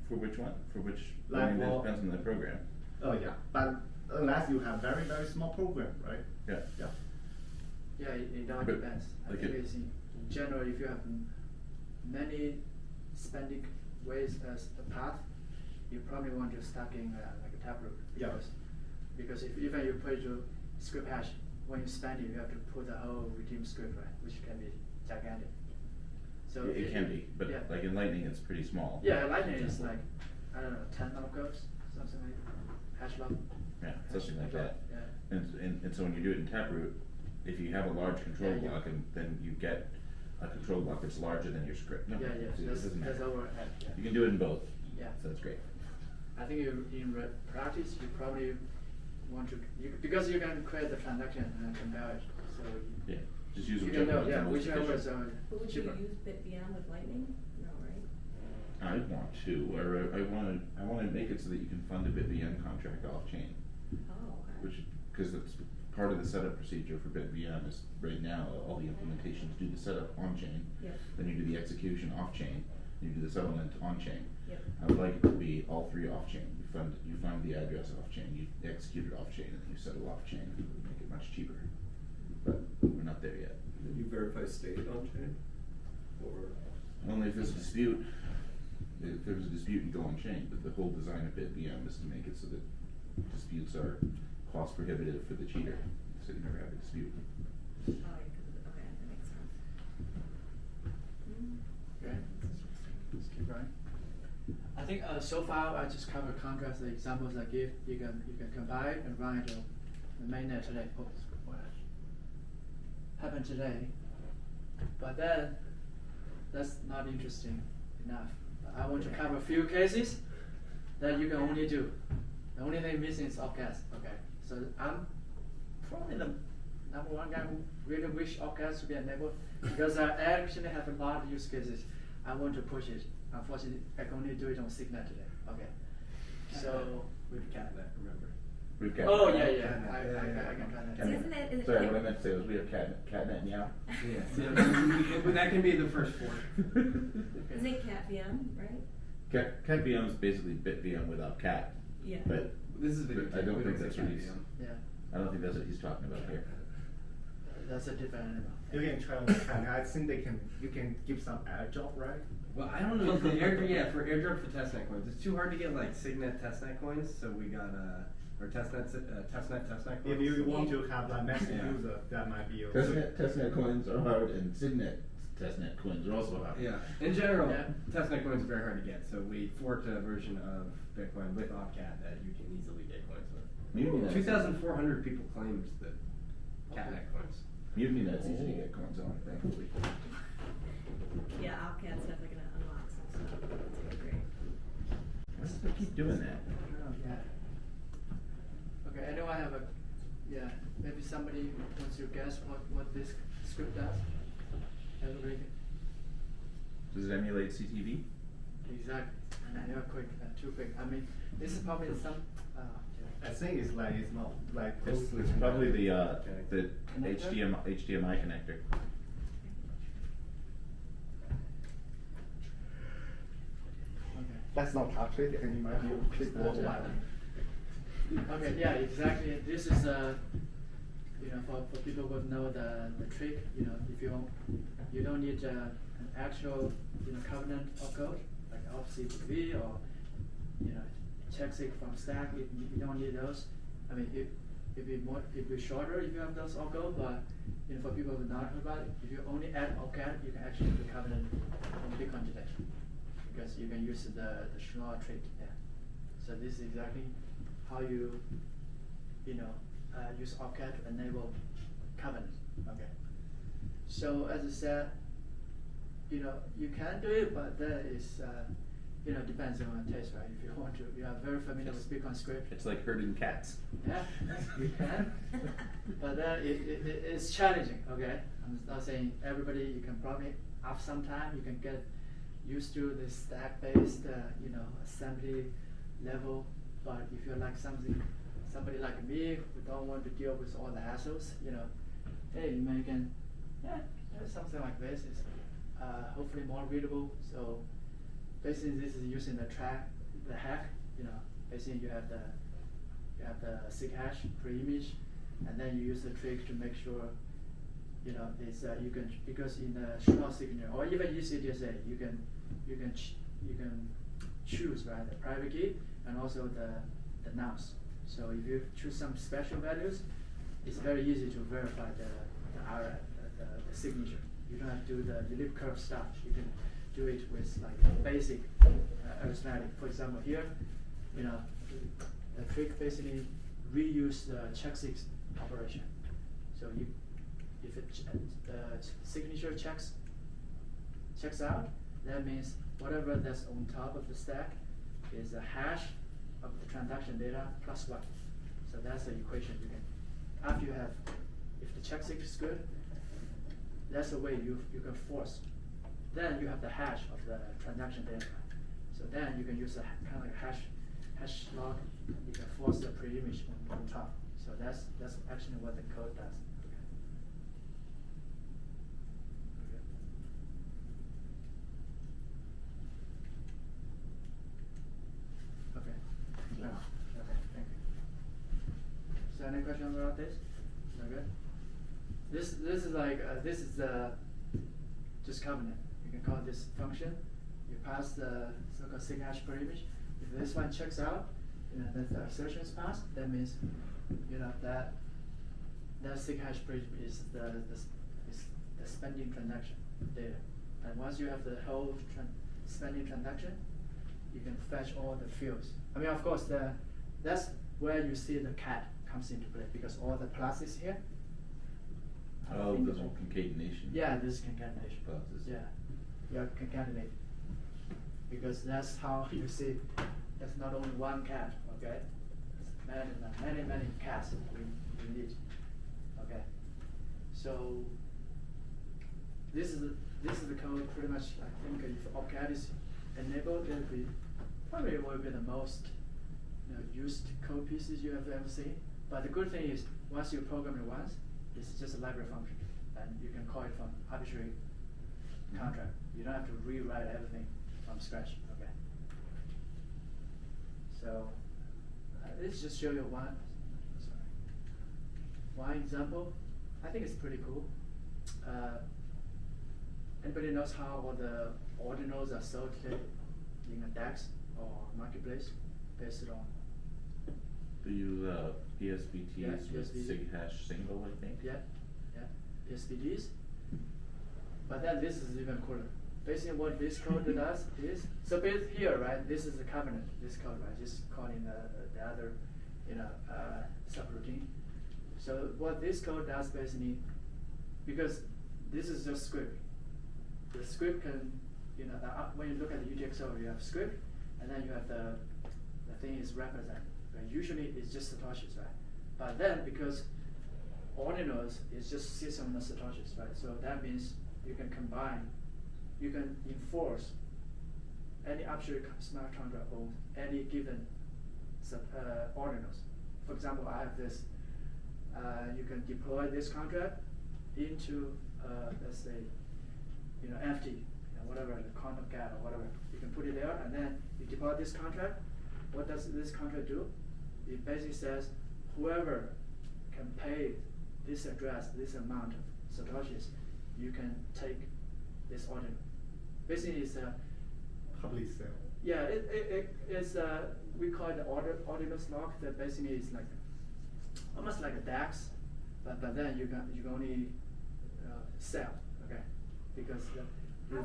[SPEAKER 2] For which one? For which?
[SPEAKER 5] Like
[SPEAKER 2] I mean, that
[SPEAKER 5] for-
[SPEAKER 2] depends on the program.
[SPEAKER 5] Oh yeah, but unless you have very small program, right?
[SPEAKER 2] Yeah.
[SPEAKER 5] Yeah.
[SPEAKER 1] Yeah, it all
[SPEAKER 2] But,
[SPEAKER 1] depends. I
[SPEAKER 2] like
[SPEAKER 1] think
[SPEAKER 2] it-
[SPEAKER 1] it's in general, if you have many spanning ways as a path, you probably want to stack in like a Taproot.
[SPEAKER 5] Yeah.
[SPEAKER 1] Because if even you put your script hash, when you span it, you have to put the whole redeem script, right? Which can be gigantic. So
[SPEAKER 2] It can be, but
[SPEAKER 1] yeah.
[SPEAKER 2] like in Lightning, it's pretty small.
[SPEAKER 1] Yeah, Lightning
[SPEAKER 2] For
[SPEAKER 1] is
[SPEAKER 2] example.
[SPEAKER 1] like, I don't know, 10 opcodes, something like hash log.
[SPEAKER 2] Yeah,
[SPEAKER 1] hash
[SPEAKER 2] something like that.
[SPEAKER 1] Yeah.
[SPEAKER 2] And so when you do it in Taproot, if you have a large control
[SPEAKER 1] Yeah, you-
[SPEAKER 2] block, and then you get a control block that's larger than your script. No,
[SPEAKER 1] Yeah,
[SPEAKER 2] it doesn't
[SPEAKER 1] that's
[SPEAKER 2] matter.
[SPEAKER 1] overhead. Yeah.
[SPEAKER 2] You can do it in both.
[SPEAKER 1] Yeah.
[SPEAKER 2] So that's great.
[SPEAKER 1] I think in practice, you probably want to, because you can create the transaction and compare it, so
[SPEAKER 2] Yeah, just use
[SPEAKER 1] you
[SPEAKER 2] whichever
[SPEAKER 1] can know,
[SPEAKER 2] one's the
[SPEAKER 1] yeah,
[SPEAKER 2] most
[SPEAKER 1] whichever
[SPEAKER 2] efficient.
[SPEAKER 1] is
[SPEAKER 4] But would
[SPEAKER 1] cheaper.
[SPEAKER 4] you use BitVM with Lightning? No, right?
[SPEAKER 2] I want to, or I want to make it so that you can fund a BitVM contract off chain,
[SPEAKER 4] Oh, okay.
[SPEAKER 2] which, because that's part of the setup procedure for BitVM is right now, all the implementations do the setup on chain.
[SPEAKER 4] Yep.
[SPEAKER 2] Then you do the execution off chain, you do the settlement on chain.
[SPEAKER 4] Yep.
[SPEAKER 2] I would like it to be all three off chain. You find the address off chain, you execute it off chain, and then you settle off chain. It would make it much cheaper. But we're not there yet.
[SPEAKER 7] Did you verify state on chain? Or
[SPEAKER 2] Only if there's a dispute. If there's a dispute, you go on chain. But the whole design of BitVM is to make it so that disputes are cost prohibitive for the cheater, so you never have a dispute.
[SPEAKER 4] Oh, okay, that makes sense.
[SPEAKER 1] Okay. Let's keep going. I think so far I just covered contracts, the examples I give. You can compile and run it on the mainnet today. Oh, what happened today? But then, that's not interesting enough. I want to cover a few cases that you can only do. The only thing missing is opcats. Okay, so I'm probably the number one guy who really wish opcats to be enabled because I actually have a lot of use cases. I want to push it. Unfortunately, I can only do it on Signet today. Okay, so
[SPEAKER 7] We've catnet, remember?
[SPEAKER 2] We've got.
[SPEAKER 1] oh yeah,
[SPEAKER 7] Catnet.
[SPEAKER 1] yeah, I can try that.
[SPEAKER 4] Isn't it-
[SPEAKER 2] Sorry, what I meant to say was we have catnet meow.
[SPEAKER 7] Yeah, but that can be the first four.
[SPEAKER 4] Isn't it cat VM, right?
[SPEAKER 2] Cat VM is basically bit VM without cat.
[SPEAKER 4] Yeah.
[SPEAKER 2] But
[SPEAKER 7] This is video.
[SPEAKER 2] I don't
[SPEAKER 7] we
[SPEAKER 2] think
[SPEAKER 7] say
[SPEAKER 2] that's what
[SPEAKER 7] cat
[SPEAKER 2] he's.
[SPEAKER 7] VM.
[SPEAKER 1] Yeah,
[SPEAKER 2] I don't think that's what he's talking about here.
[SPEAKER 1] that's a different animal.
[SPEAKER 5] You can try on the can. I think you can give some air job, right?
[SPEAKER 7] Well, I don't know. For airdrop for testnet coins, it's too hard to get like Signet testnet coins. So we got or testnet coins.
[SPEAKER 5] If you want to have like massive
[SPEAKER 7] Yeah.
[SPEAKER 5] user, that might be
[SPEAKER 2] Testnet coins are hard, and Signet testnet coins are also hard.
[SPEAKER 7] Yeah, in general,
[SPEAKER 1] Yeah.
[SPEAKER 7] testnet coins are very hard to get. So we forked a version of Bitcoin with opcat that you can easily get coins with.
[SPEAKER 2] Mutiny
[SPEAKER 7] 2,400 people claimed the catnet coins.
[SPEAKER 2] Mutiny Net's easy to get coins on, thankfully.
[SPEAKER 4] Yeah, Opcat's definitely gonna unlock some stuff. It's gonna be great.
[SPEAKER 2] Let's just keep doing that.
[SPEAKER 1] Oh, yeah. Okay, I know I have a, yeah, maybe somebody wants to guess what this script does. Everybody,
[SPEAKER 2] Does it emulate CTV?
[SPEAKER 1] exactly. And I know too quick. I mean, this is probably some,
[SPEAKER 5] I think it's not like
[SPEAKER 2] It's probably the
[SPEAKER 1] Connector?
[SPEAKER 2] HDMI connector.
[SPEAKER 1] okay.
[SPEAKER 5] that's not touch it, and you might be able to click worldwide.
[SPEAKER 1] Okay, yeah, exactly. This is for people who know the trick. If you don't need an actual covenant of code like OffCTV or checksig from stack. You don't need those. I mean, it'd be shorter if you have those all go. But for people who not heard about it, if you only add opcat, you can actually do covenant on Bitcoin today because you can use the Schnorr trick. Yeah. So this is exactly how you use opcat to enable covenant. Okay. So as I said, you can do it, but that is depends on taste, right? If you want to, you are very familiar with Bitcoin script.
[SPEAKER 2] It's like herding cats.
[SPEAKER 1] Yeah, you can, but it's challenging. Okay, I'm not saying everybody. You can probably after some time you can get used to the stack-based, assembly level. But if you're like somebody like me who don't want to deal with all the hassles, hey, you can, something like this is hopefully more readable. So basically, this is using the hack. Basically you have the sig hash pre-image, and then you use the trick to make sure, it's you can, because in the Schnorr signature or even UCDSA, you can choose, right, the private key and also the nonce. So if you choose some special values, it's very easy to verify the signature. You don't have to do the elliptic curve stuff. You can do it with like basic arithmetic. For example, here, the trick basically reuse the checksig operation. So if the signature checks out, that means whatever that's on top of the stack is a hash of the transaction data plus 1. So that's the equation you can. After you have, if the checksig is good, that's the way you can force. Then you have the hash of the transaction data. So then you can use a kind of like hash log. You can force the pre-image on top. So that's actually what the code does. Okay. Okay, thank you. So any questions about this? Okay. This is like this is just covenant. You can call this function. You pass the so-called sig hash per image. If this one checks out, that the assertion is passed. That means that sig hash per image is the spending transaction data. And once you have the whole spending transaction, you can fetch all the fields. I mean, of course, that's where you see the cat comes into play because all the pluses here.
[SPEAKER 2] Oh, there's no concatenation.
[SPEAKER 1] Yeah, this is concatenation.
[SPEAKER 2] Process.
[SPEAKER 1] Yeah, yeah, concatenate. Because that's how you see, there's not only one cat, okay? It's many cats we need, okay? So, this is the code pretty much, I think if OpCat is enabled, it'll be, probably will be the most used code pieces you have ever seen. But the good thing is, once you program it once, it's just a library function, and you can call it from arbitrary contract. You don't have to rewrite everything from scratch, okay? So, let's just show you one example. I think it's pretty cool. Anybody knows how all the ordinals are sold today in a DEX or marketplace based on?
[SPEAKER 2] They use PSBTs
[SPEAKER 1] Yeah,
[SPEAKER 2] with
[SPEAKER 1] PSBT.
[SPEAKER 2] sig hash single, I think.
[SPEAKER 1] Yeah, PSBTs. But then this is even cooler. Basically what this code does is, so here, right, this is the covenant, this code, right, just calling the other, subroutine. So what this code does basically, because this is just script. The script can, when you look at the UTXO, you have script, and then you have the thing is represented. Right? Usually it's just satoshis, right? But then because ordinals is just system of satoshis, right? So that means you can combine, you can enforce any arbitrary smart contract on any given ordinals. For example, I have this. You can deploy this contract into, let's say, empty, whatever, the quantum cat or whatever. You can put it there, and then you deploy this contract. What does this contract do? It basically says, whoever can pay this address, this amount of satoshis, you can take this ordinal. Basically, it's a
[SPEAKER 5] Public sale.
[SPEAKER 1] yeah. It's we call it the ordinals lock. That basically is like almost like a DAX, but then you can only sell, okay, because
[SPEAKER 4] How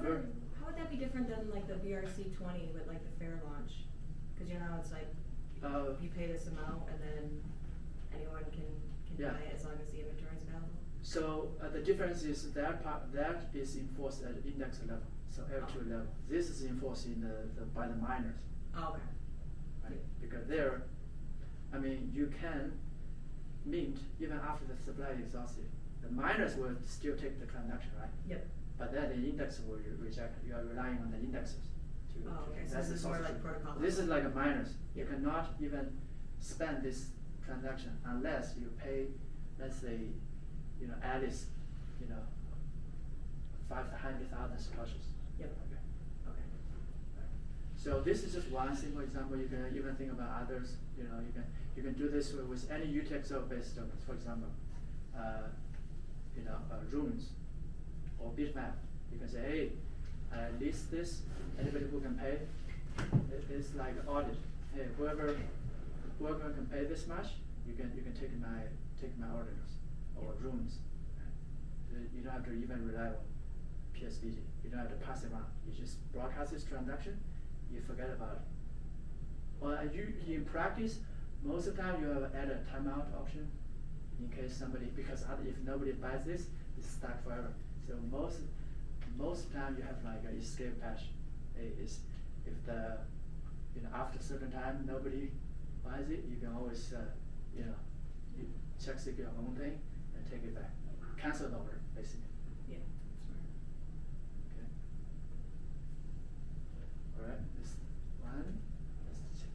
[SPEAKER 4] would that be different than like the VRC20 with like the fair launch? Because how it's like you pay this amount and then anyone can
[SPEAKER 1] Yeah.
[SPEAKER 4] buy it as long as the inventory is available.
[SPEAKER 1] So the difference is that is enforced at index level, so L2 level. This is enforced in by the miners,
[SPEAKER 4] Oh, okay.
[SPEAKER 1] right? Because there, you can mint even after the supply is exhausted. The miners will still take the transaction, right?
[SPEAKER 4] Yep.
[SPEAKER 1] But then the index will reject it. You are relying on the indexes.
[SPEAKER 4] Oh, okay. So
[SPEAKER 1] That's
[SPEAKER 4] this
[SPEAKER 1] the
[SPEAKER 4] is more
[SPEAKER 1] source.
[SPEAKER 4] like protocol
[SPEAKER 1] This is
[SPEAKER 4] level.
[SPEAKER 1] like a miners. You
[SPEAKER 4] Yep.
[SPEAKER 1] cannot even spend this transaction unless you pay, let's say, Alice, 500,000 satoshis.
[SPEAKER 4] Yep.
[SPEAKER 1] Okay.
[SPEAKER 4] Okay.
[SPEAKER 1] Right. So this is just one simple example. You can even think about others. You can do this with any UTXO based tokens. For example, runes or bitmap. You can say, hey, I list this. Anybody who can pay, it's like audit. Hey, whoever can pay this much, you can take my orders or runes. Right? You don't have to even rely on PSBT. You don't have to pass it around. You just broadcast this transaction. You forget about it. Well, in practice, most of the time you have add a timeout option in case because if nobody buys this, it's stuck forever. So most of the time you have like an escape patch. Is if after a certain time nobody buys it, you can always you check your own thing and take it back. Cancel the order, basically.
[SPEAKER 4] Yeah.
[SPEAKER 1] Okay. All right. This one. Let's check.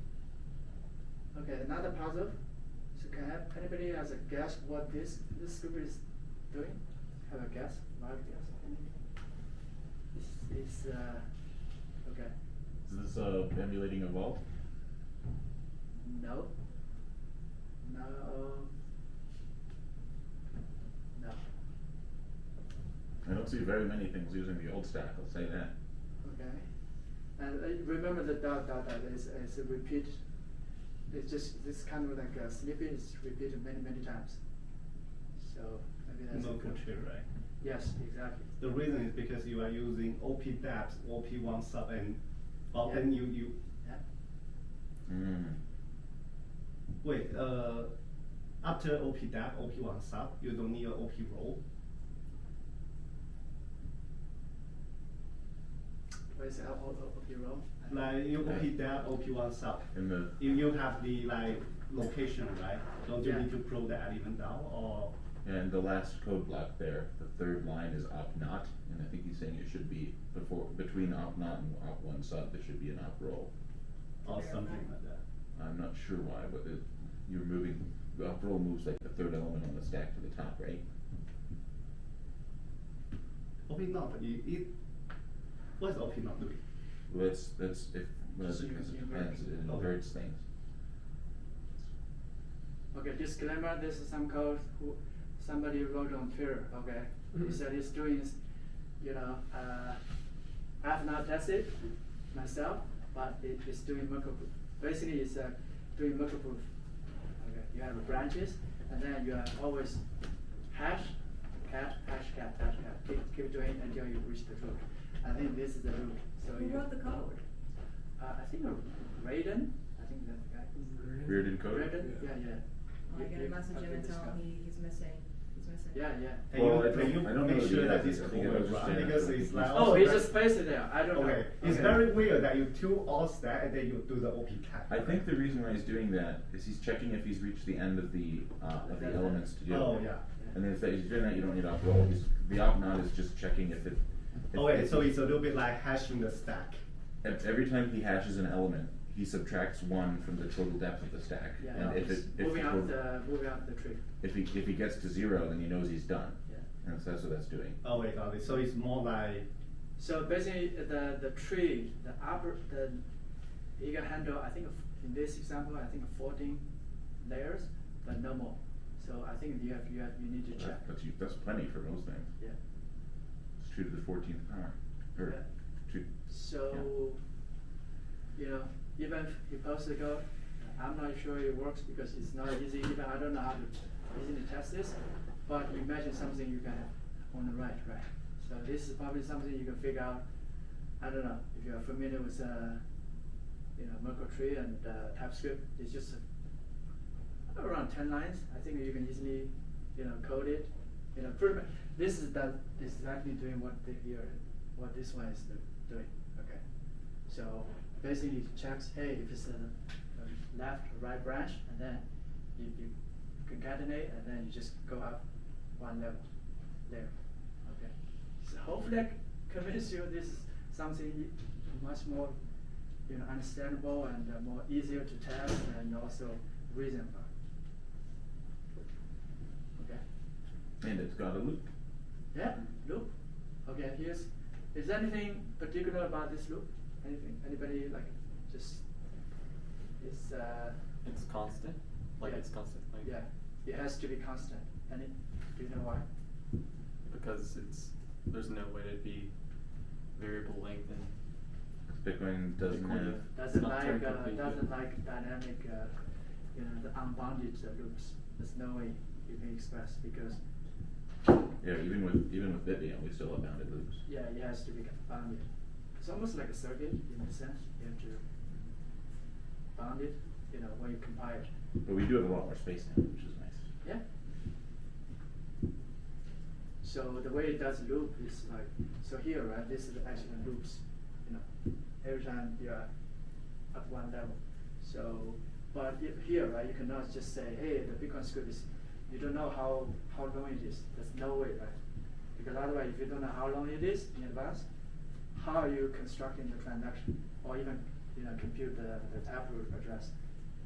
[SPEAKER 1] Okay, another puzzle. So anybody has a guess what this script is doing? Have a guess? Wild guess? It's okay.
[SPEAKER 2] Is this emulating a vault?
[SPEAKER 1] No.
[SPEAKER 2] I don't see very many things using the old stack, I'll say that.
[SPEAKER 1] Okay. And remember the dot is a repeat. It's just this kind of like a snippet is repeated many times. So maybe that's
[SPEAKER 5] No
[SPEAKER 1] a good-
[SPEAKER 5] control, right?
[SPEAKER 1] Yes, exactly.
[SPEAKER 5] The reason is because you are using OP dApps, OP1 sub, and often
[SPEAKER 1] Yeah.
[SPEAKER 5] you
[SPEAKER 1] Yeah.
[SPEAKER 5] wait. After OP dApp, OP1 sub, you don't need an OP row.
[SPEAKER 1] basically OP row.
[SPEAKER 5] Like you OP down, OP1 sub.
[SPEAKER 2] In the
[SPEAKER 5] You have the like location, right? Don't you
[SPEAKER 1] Yeah.
[SPEAKER 5] need to pull the element down or?
[SPEAKER 2] and the last code block there, the third line is op not, and I think he's saying it should be between op not and op1 sub, there should be an op roll.
[SPEAKER 5] Or something like that.
[SPEAKER 2] I'm not sure why, but you're moving, the op roll moves like the third element on the stack to the top, right?
[SPEAKER 5] OP not, what's OP not doing?
[SPEAKER 2] Well, that's if, well,
[SPEAKER 1] Just
[SPEAKER 2] because it
[SPEAKER 1] invert.
[SPEAKER 2] depends, it
[SPEAKER 5] Okay.
[SPEAKER 2] inverts things.
[SPEAKER 1] Okay, disclaimer, this is some code who somebody wrote on Twitter, okay? He said he's doing, you know, I have not tested myself, but it's doing Merkle proof. Basically, it's doing Merkle proof. Okay, you have branches, and then you have always hash, cat, hash, cat, hash, cat. Keep doing until you reach the root. I think this is the root. So
[SPEAKER 4] Who
[SPEAKER 1] you,
[SPEAKER 4] wrote the code?
[SPEAKER 1] I think Raiden. I think that's the guy.
[SPEAKER 2] Reardon code?
[SPEAKER 1] Raiden? Yeah.
[SPEAKER 4] I gotta message him and tell him he's missing. He's missing.
[SPEAKER 1] Yeah.
[SPEAKER 5] Can
[SPEAKER 2] Well,
[SPEAKER 5] you
[SPEAKER 2] I don't
[SPEAKER 5] make
[SPEAKER 2] know
[SPEAKER 5] sure
[SPEAKER 2] that
[SPEAKER 5] that
[SPEAKER 2] he
[SPEAKER 5] it's
[SPEAKER 2] has
[SPEAKER 5] code
[SPEAKER 2] it. I think I
[SPEAKER 5] run?
[SPEAKER 2] understand
[SPEAKER 5] Because
[SPEAKER 2] it.
[SPEAKER 5] it's like
[SPEAKER 1] Oh,
[SPEAKER 5] also
[SPEAKER 1] he
[SPEAKER 5] very-
[SPEAKER 1] just pasted there. I don't know.
[SPEAKER 5] Okay, it's very weird that you do all stack and then you do the OP cat.
[SPEAKER 2] I think the reason why he's doing that is he's checking if he's reached the end of the elements to do it.
[SPEAKER 5] Oh, yeah.
[SPEAKER 2] And then if he's doing that, you don't need op roll, the op not is just checking if it.
[SPEAKER 5] Okay, so it's a little bit like hashing the stack.
[SPEAKER 2] Every time he hashes an element, he subtracts 1 from the total depth of the stack.
[SPEAKER 1] Yeah,
[SPEAKER 2] And if
[SPEAKER 1] it's
[SPEAKER 2] it, if
[SPEAKER 1] moving
[SPEAKER 2] the
[SPEAKER 1] up
[SPEAKER 2] total-
[SPEAKER 1] the tree.
[SPEAKER 2] if he gets to 0, then he knows he's done.
[SPEAKER 1] Yeah.
[SPEAKER 2] And so that's what that's doing.
[SPEAKER 5] Oh, wait, got it. So it's more like,
[SPEAKER 1] So basically, the tree, you can handle. I think in this example, I think 14 layers, but no more. So I think you need to check.
[SPEAKER 2] That's plenty for most things.
[SPEAKER 1] Yeah.
[SPEAKER 2] It's 2 to the 14th power. Or
[SPEAKER 1] Yeah.
[SPEAKER 2] 2.
[SPEAKER 1] So, you know, even if you post the code, I'm not sure it works because it's not easy. Even I don't know how to easily test this. But imagine something you can on the right. So this is probably something you can figure out. I don't know if you are familiar with, you know, Merkle tree and TypeScript. It's just around 10 lines. I think you can easily, you know, code it. You know, pretty much. This is exactly doing what this one is doing. Okay. So basically, it checks, hey, if it's a left or right branch, and then you concatenate, and then you just go up 1 level there. Okay. So hopefully I convince you this is something much more, you know, understandable and more easier to test and also reasonable. Okay.
[SPEAKER 2] And it's got a loop.
[SPEAKER 1] Yeah, loop. Okay, is there anything particular about this loop? Anybody like just it's
[SPEAKER 6] It's constant? Like
[SPEAKER 1] yeah.
[SPEAKER 6] it's constant? Like
[SPEAKER 1] Yeah, it has to be constant. Do you know why?
[SPEAKER 6] Because there's no way to be variable length and
[SPEAKER 2] Bitcoin doesn't
[SPEAKER 6] Bitcoin
[SPEAKER 2] have.
[SPEAKER 1] Doesn't
[SPEAKER 6] not
[SPEAKER 1] like
[SPEAKER 6] technically
[SPEAKER 1] doesn't
[SPEAKER 6] good.
[SPEAKER 1] like dynamic, you know, the unbounded loops. There's no way you can express because
[SPEAKER 2] Yeah, even with Bitcoin, we still have bounded loops.
[SPEAKER 1] yeah, it has to be bounded. It's almost like a circuit in a sense. You have to bound it, you know, when you compile it.
[SPEAKER 2] But we do have a lot more space now, which is nice.
[SPEAKER 1] Yeah. So the way it does loop is like, so here, right, this is actually loops, you know, every time you are up 1 level. So, but here, right, you cannot just say, hey, the Bitcoin script is, you don't know how long it is. There's no way, right? Because otherwise, if you don't know how long it is in advance, how are you constructing the transaction or even, you know, compute the taproot address?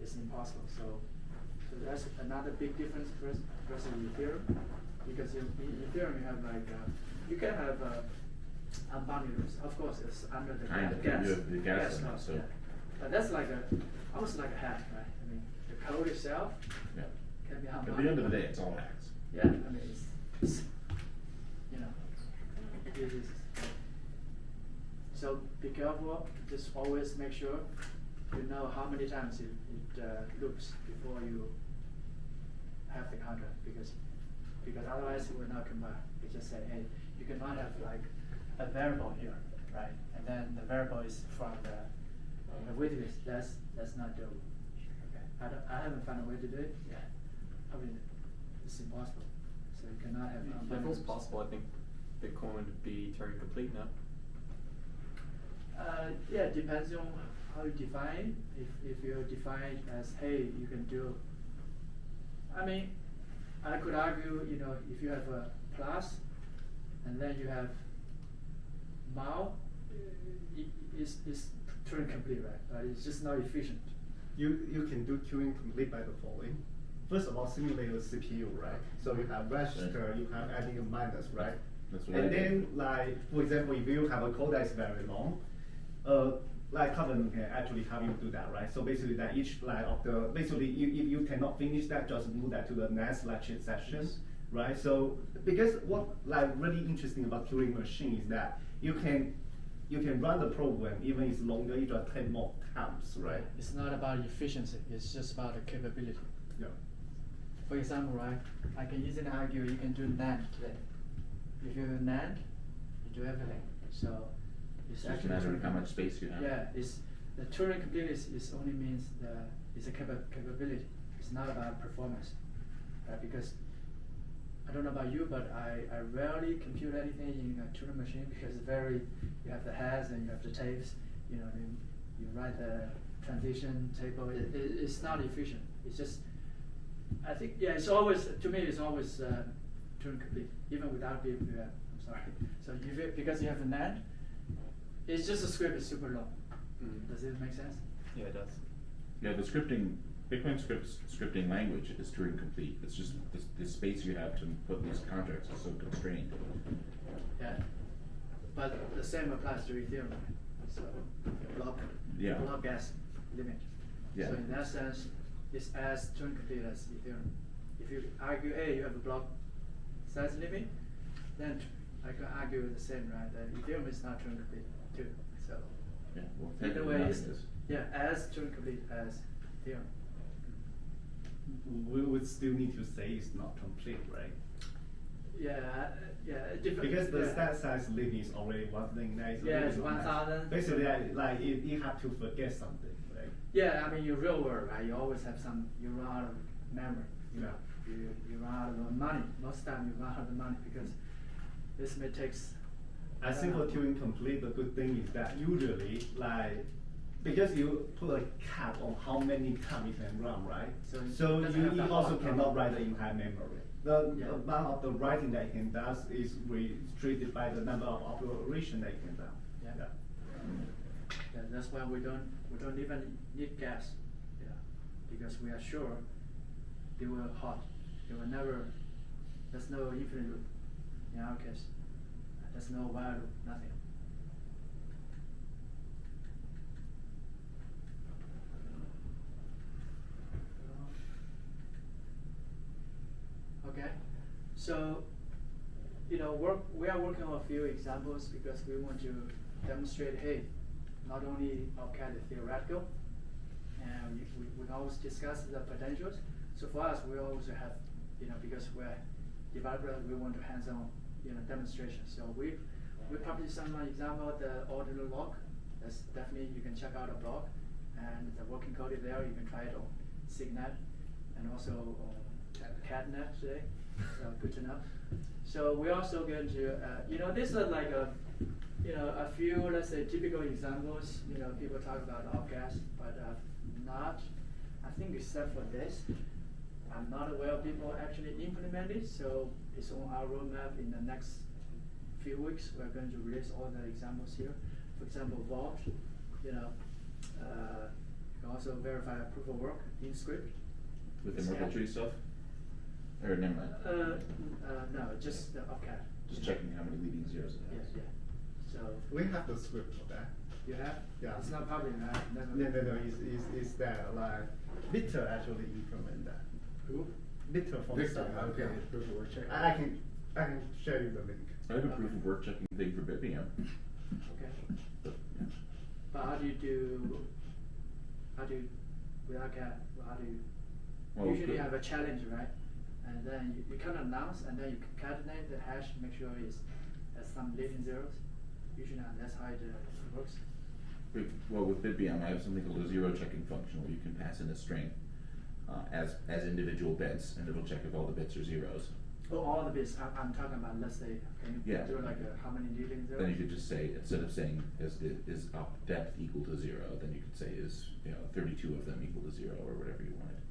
[SPEAKER 1] It's impossible. So that's another big difference versus Ethereum. Because in Ethereum you have like you can have unbounded loops. Of course, it's under the
[SPEAKER 2] Kind of.
[SPEAKER 1] gas.
[SPEAKER 2] You have the gas limit,
[SPEAKER 1] cost,
[SPEAKER 2] so.
[SPEAKER 1] yeah. But that's like almost like a hack, right? I mean, the code itself
[SPEAKER 2] Yeah.
[SPEAKER 1] can be
[SPEAKER 2] At
[SPEAKER 1] unbounded.
[SPEAKER 2] the end of the day, it's all hacks.
[SPEAKER 1] Yeah, I mean, it's you know, it is. So be careful. Just always make sure you know how many times it loops before you have the contract because otherwise it will not combine. You just say, hey, you cannot have like a variable here, right? And then the variable is from the wait list. That's not doable. Okay. I haven't found a way to do it yet. I mean, it's impossible. So you cannot have.
[SPEAKER 6] If it was possible, I think Bitcoin would be Turing complete now.
[SPEAKER 1] Yeah, it depends on how you define it. If you define it as, hey, you can do, I mean, I could argue, if you have a plus, and then you have mile, it's Turing complete, right? It's just not efficient.
[SPEAKER 5] You can do Turing complete by the following. First of all, simulate the CPU, right? So you have register, you have adding and minus, right?
[SPEAKER 2] That's what I
[SPEAKER 5] And
[SPEAKER 2] did.
[SPEAKER 5] then, like, for example, if you have a code that is very long, like Covenant can actually help you do that, right? So basically, that each line of the, basically, if you cannot finish that, just move that to the next lecture session, right? So because what like really interesting about Turing machine is that you can run the program even if it's longer, you just 10 more times, right?
[SPEAKER 1] It's not about efficiency, it's just about the capability.
[SPEAKER 5] Yeah.
[SPEAKER 1] For example, right, I can easily argue you can do NAND today. If you have NAND, you do everything. So it's
[SPEAKER 2] Just a
[SPEAKER 1] actually
[SPEAKER 2] matter of how much space you have.
[SPEAKER 1] Yeah, it's the Turing complete is only means it's a capability. It's not about performance, right? Because I don't know about you, but I rarely compute anything in a Turing machine because it's very, you have the heads and you have the tapes, you write the transition table. It's not efficient. It's just, I think, yeah, it's always, to me, it's always Turing complete, even without BPM. I'm sorry. So because you have the NAND, it's just the script is super long. Does it make sense?
[SPEAKER 6] Yeah, it does.
[SPEAKER 2] Yeah, the Bitcoin scripting language is Turing complete. It's just the space you have to put these contracts is so constrained.
[SPEAKER 1] Yeah. But the same applies to Ethereum. So block gas limit.
[SPEAKER 2] Yeah.
[SPEAKER 1] So in that sense, it's as Turing complete as Ethereum. If you argue, hey, you have a block size limit, then I can argue the same, right? That Ethereum is not Turing complete too. So
[SPEAKER 2] Yeah, well,
[SPEAKER 1] either
[SPEAKER 2] technically
[SPEAKER 1] way,
[SPEAKER 2] nothing is.
[SPEAKER 1] yeah, as Turing complete as Ethereum.
[SPEAKER 5] We would still need to say it's not complete, right?
[SPEAKER 1] Yeah.
[SPEAKER 5] Because the
[SPEAKER 1] yeah.
[SPEAKER 5] stat size limit is already one thing that is
[SPEAKER 1] Yeah, it's
[SPEAKER 5] really nice.
[SPEAKER 1] 1,000.
[SPEAKER 5] Basically, like you have to forget something, right?
[SPEAKER 1] Yeah, I mean, your real world, right? You always have you run out of memory.
[SPEAKER 5] Yeah.
[SPEAKER 1] You run out of money. Most time you run out of money because this may takes.
[SPEAKER 5] I think for Turing complete, the good thing is that usually, like, because you put a cap on how many times you can run, right?
[SPEAKER 1] So it
[SPEAKER 5] So
[SPEAKER 1] doesn't have
[SPEAKER 5] you
[SPEAKER 1] that
[SPEAKER 5] also
[SPEAKER 1] lot.
[SPEAKER 5] cannot write the entire memory. The
[SPEAKER 1] Yeah.
[SPEAKER 5] amount of the writing that you can do is restricted by the number of operation that you can do.
[SPEAKER 1] Yeah. Yeah, that's why we don't even need gas. Yeah, because we are sure they will hot. They will never. There's no infinite loop in our case. There's no while loop. Nothing. Okay, so we are working on a few examples because we want to demonstrate, hey, not only OutCat is theoretical, and we always discuss the potentials. So for us, we also have, because we're developers, we want to hands-on, demonstration. So we publish some example of the ordinal log. That's definitely, you can check out a blog, and the working code is there. You can try it on Signet, and also on CatNet today. So good to know. So we're also going to, this is like a few, let's say, typical examples. People talk about OutCast, but not, I think except for this, I'm not aware of people actually implement it. So it's on our roadmap in the next few weeks. We're going to release all the examples here. For example, Vault, you can also verify proof of work in script.
[SPEAKER 2] With the Merkle tree stuff? Or never mind.
[SPEAKER 1] No, just the OutCat.
[SPEAKER 2] Just checking how many leading zeros it has.
[SPEAKER 1] Yeah. So
[SPEAKER 5] We have the script for that.
[SPEAKER 1] you have?
[SPEAKER 5] Yeah.
[SPEAKER 1] It's not public, right?
[SPEAKER 5] No, it's that, like, Victor actually implement that.
[SPEAKER 1] Who?
[SPEAKER 5] Victor from
[SPEAKER 8] Victor,
[SPEAKER 5] Sun.
[SPEAKER 8] okay, proof of work check.
[SPEAKER 5] I can share you the link.
[SPEAKER 2] I have a proof of work checking thing for Bitvium.
[SPEAKER 1] Okay.
[SPEAKER 2] But, yeah.
[SPEAKER 1] But how do you with OutCat?
[SPEAKER 2] Well,
[SPEAKER 1] usually
[SPEAKER 2] good.
[SPEAKER 1] have a challenge, right? And then you can announce, and then you concatenate the hash, make sure it has some leading zeros. Usually that's how it works.
[SPEAKER 2] Well, with Bitvium, I have something called a zero checking function where you can pass in a string as individual bits, and it'll check if all the bits are zeros.
[SPEAKER 1] Oh, all the bits, I'm talking about, let's say, can you
[SPEAKER 2] Yeah.
[SPEAKER 1] do like how many leadings there?
[SPEAKER 2] Then you could just say, instead of saying is up depth equal to 0, then you could say is 32 of them equal to 0 or whatever you wanted.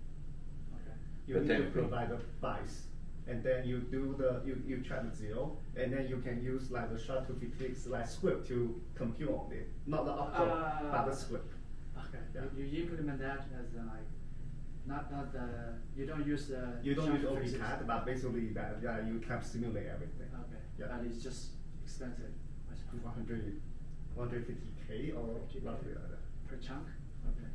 [SPEAKER 1] Okay.
[SPEAKER 5] You
[SPEAKER 2] But
[SPEAKER 5] need to
[SPEAKER 2] technically-
[SPEAKER 5] provide the bytes, and then you do you check the 0, and then you can use like the SHA-256 like script to compute on it, not the opcode, but the script.
[SPEAKER 1] Okay,
[SPEAKER 5] Yeah.
[SPEAKER 1] you implement that as like, not the, you don't use the.
[SPEAKER 5] You don't use
[SPEAKER 1] SHA-256.
[SPEAKER 5] OPCAD, but basically that you can simulate everything.
[SPEAKER 1] Okay,
[SPEAKER 5] Yeah.
[SPEAKER 1] but it's just expensive. What's it?
[SPEAKER 5] 150K or roughly like that.
[SPEAKER 1] Per chunk? Okay.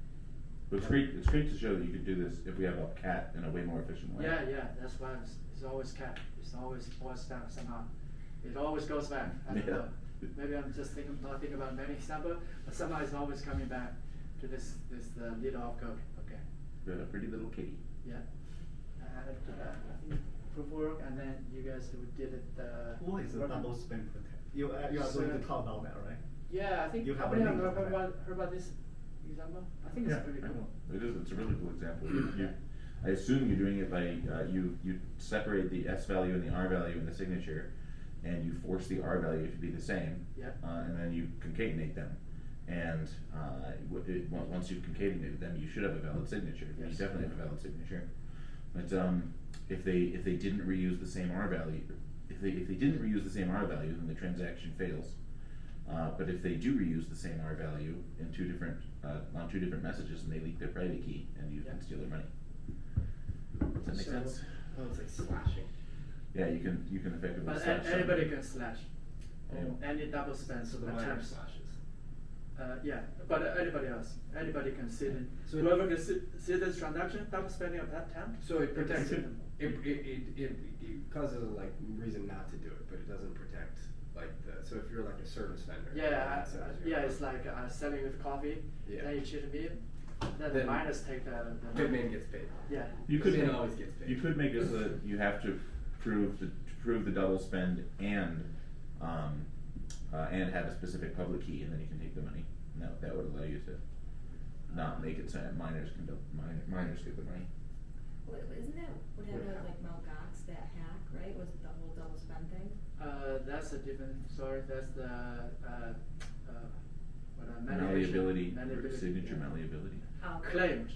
[SPEAKER 2] But it's great to show that you could do this if we have UpCat in a way more efficient way.
[SPEAKER 1] Yeah, that's why it's always cat, it's always boils down somehow. It always goes back, I don't
[SPEAKER 2] Yeah.
[SPEAKER 1] know. Maybe I'm just not thinking about many examples, but somehow it's always coming back to this little opcode, okay.
[SPEAKER 2] We have a pretty little kitty.
[SPEAKER 1] Yeah. I think proof work, and then you guys who did it,
[SPEAKER 5] What is a
[SPEAKER 1] working-
[SPEAKER 5] double spin protect? You are going to talk about that, right?
[SPEAKER 1] Yeah, I think,
[SPEAKER 5] You
[SPEAKER 1] how
[SPEAKER 5] have a
[SPEAKER 1] many have
[SPEAKER 5] link to
[SPEAKER 1] heard
[SPEAKER 5] that.
[SPEAKER 1] about this example? I think it's pretty
[SPEAKER 2] I
[SPEAKER 1] cool.
[SPEAKER 2] know. It is. It's a really cool example. I assume you're doing it by you separate the S value and the R value in the signature, and you force the R value to be the same.
[SPEAKER 1] Yeah.
[SPEAKER 2] And then you concatenate them, and once you've concatenated them, you should have a valid signature. You
[SPEAKER 1] Yes.
[SPEAKER 2] definitely have a valid signature. But if they didn't reuse the same R value, if they didn't reuse the same R value, then the transaction fails. But if they do reuse the same R value in on two different messages, and they leak their private key, and you can steal their money. Does that make
[SPEAKER 1] So-
[SPEAKER 2] sense?
[SPEAKER 7] Oh, it's like slashing.
[SPEAKER 2] Yeah, you can effectively.
[SPEAKER 1] But
[SPEAKER 2] slash
[SPEAKER 1] anybody
[SPEAKER 2] something.
[SPEAKER 1] can slash.
[SPEAKER 2] Yeah.
[SPEAKER 1] Any double spend
[SPEAKER 7] So the miner
[SPEAKER 1] attempts.
[SPEAKER 7] slashes.
[SPEAKER 1] Yeah, but anybody else, anybody can see it.
[SPEAKER 7] So
[SPEAKER 1] Whoever can see this transaction, double spending of that attempt.
[SPEAKER 7] So it
[SPEAKER 1] protects
[SPEAKER 7] protects it causes a like reason not to do it, but it doesn't protect like so if you're like a service vendor.
[SPEAKER 1] Yeah,
[SPEAKER 7] that says you're-
[SPEAKER 1] it's like selling with coffee.
[SPEAKER 7] Yeah.
[SPEAKER 1] Then you cheat me. Then the
[SPEAKER 7] Then
[SPEAKER 1] miners take the
[SPEAKER 7] Bitmain gets paid.
[SPEAKER 1] Yeah.
[SPEAKER 2] You could
[SPEAKER 7] Bitmain
[SPEAKER 2] make,
[SPEAKER 7] always gets paid.
[SPEAKER 2] You could make it so that you have to prove the double spend and have a specific public key, and then you can take the money. No, that would allow you to not make it so that miners get the money.
[SPEAKER 4] Isn't that what happened with like Mt. Gox, that hack, right? Was it the whole double spend thing?
[SPEAKER 1] That's a different story. That's the
[SPEAKER 2] Malleability,
[SPEAKER 1] malleability,
[SPEAKER 2] signature
[SPEAKER 1] yeah.
[SPEAKER 2] malleability.
[SPEAKER 4] Oh, okay.
[SPEAKER 1] Claimed.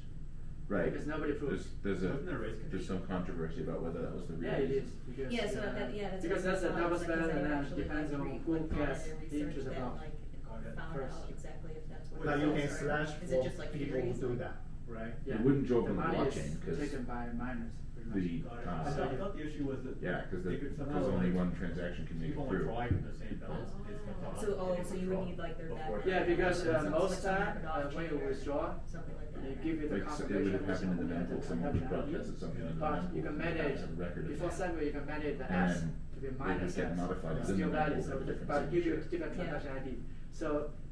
[SPEAKER 2] Right.
[SPEAKER 1] Because nobody proved.
[SPEAKER 2] There's
[SPEAKER 3] Wasn't there a race
[SPEAKER 2] some controversy about whether that was the real
[SPEAKER 1] Yeah, it
[SPEAKER 2] reason.
[SPEAKER 1] is. Because,
[SPEAKER 4] Yeah, so that's
[SPEAKER 1] because
[SPEAKER 4] what
[SPEAKER 1] that's a
[SPEAKER 4] I
[SPEAKER 1] double
[SPEAKER 4] thought,
[SPEAKER 1] spend,
[SPEAKER 4] like,
[SPEAKER 1] and then
[SPEAKER 4] actually,
[SPEAKER 1] depends
[SPEAKER 4] like,
[SPEAKER 1] on
[SPEAKER 4] like,
[SPEAKER 1] who
[SPEAKER 4] gone
[SPEAKER 1] gets
[SPEAKER 4] and
[SPEAKER 1] into
[SPEAKER 4] researched
[SPEAKER 1] the
[SPEAKER 4] that,
[SPEAKER 1] block.
[SPEAKER 4] like, found
[SPEAKER 1] first.
[SPEAKER 4] out exactly if that's what.
[SPEAKER 5] But
[SPEAKER 4] it
[SPEAKER 5] you
[SPEAKER 4] was,
[SPEAKER 5] can
[SPEAKER 4] or
[SPEAKER 5] slash
[SPEAKER 4] is
[SPEAKER 5] for
[SPEAKER 4] it just like
[SPEAKER 5] people who
[SPEAKER 4] theories?
[SPEAKER 5] do that, right?
[SPEAKER 1] Yeah.
[SPEAKER 2] It wouldn't show up
[SPEAKER 1] The
[SPEAKER 2] on the
[SPEAKER 1] money
[SPEAKER 2] blockchain,
[SPEAKER 1] is
[SPEAKER 2] 'cause
[SPEAKER 1] taken by miners, pretty much.
[SPEAKER 2] the
[SPEAKER 8] I thought the issue was that.
[SPEAKER 2] yeah, because
[SPEAKER 8] they could somehow,
[SPEAKER 2] only
[SPEAKER 8] like,
[SPEAKER 2] one transaction can make it
[SPEAKER 8] keep on
[SPEAKER 2] through.
[SPEAKER 8] drawing the same balance. It's gonna
[SPEAKER 4] So you would need like their
[SPEAKER 8] before-
[SPEAKER 4] background.
[SPEAKER 1] Yeah, because
[SPEAKER 4] Something
[SPEAKER 1] most
[SPEAKER 4] like
[SPEAKER 1] time
[SPEAKER 4] off
[SPEAKER 1] when you
[SPEAKER 4] chain or
[SPEAKER 1] withdraw,
[SPEAKER 4] something like that.
[SPEAKER 1] they give you the
[SPEAKER 2] Like,
[SPEAKER 1] confirmation.
[SPEAKER 2] it would have
[SPEAKER 1] with
[SPEAKER 2] happened in the
[SPEAKER 1] some
[SPEAKER 2] mempool, someone would
[SPEAKER 1] transaction
[SPEAKER 2] broadcast
[SPEAKER 1] ID.
[SPEAKER 2] something in the
[SPEAKER 1] But
[SPEAKER 2] mempool,
[SPEAKER 1] you can
[SPEAKER 2] and
[SPEAKER 1] manage,
[SPEAKER 2] have a record of
[SPEAKER 1] before
[SPEAKER 2] that.
[SPEAKER 1] settlement, you can manage the
[SPEAKER 2] And
[SPEAKER 1] S to be
[SPEAKER 2] they
[SPEAKER 1] minus
[SPEAKER 2] would get
[SPEAKER 1] S.
[SPEAKER 2] modified
[SPEAKER 1] It's
[SPEAKER 2] within
[SPEAKER 1] still
[SPEAKER 2] the
[SPEAKER 1] valid,
[SPEAKER 2] mempool
[SPEAKER 1] so
[SPEAKER 2] with a different
[SPEAKER 1] but give you a
[SPEAKER 2] signature.
[SPEAKER 1] different
[SPEAKER 4] Yeah.
[SPEAKER 1] transaction ID. So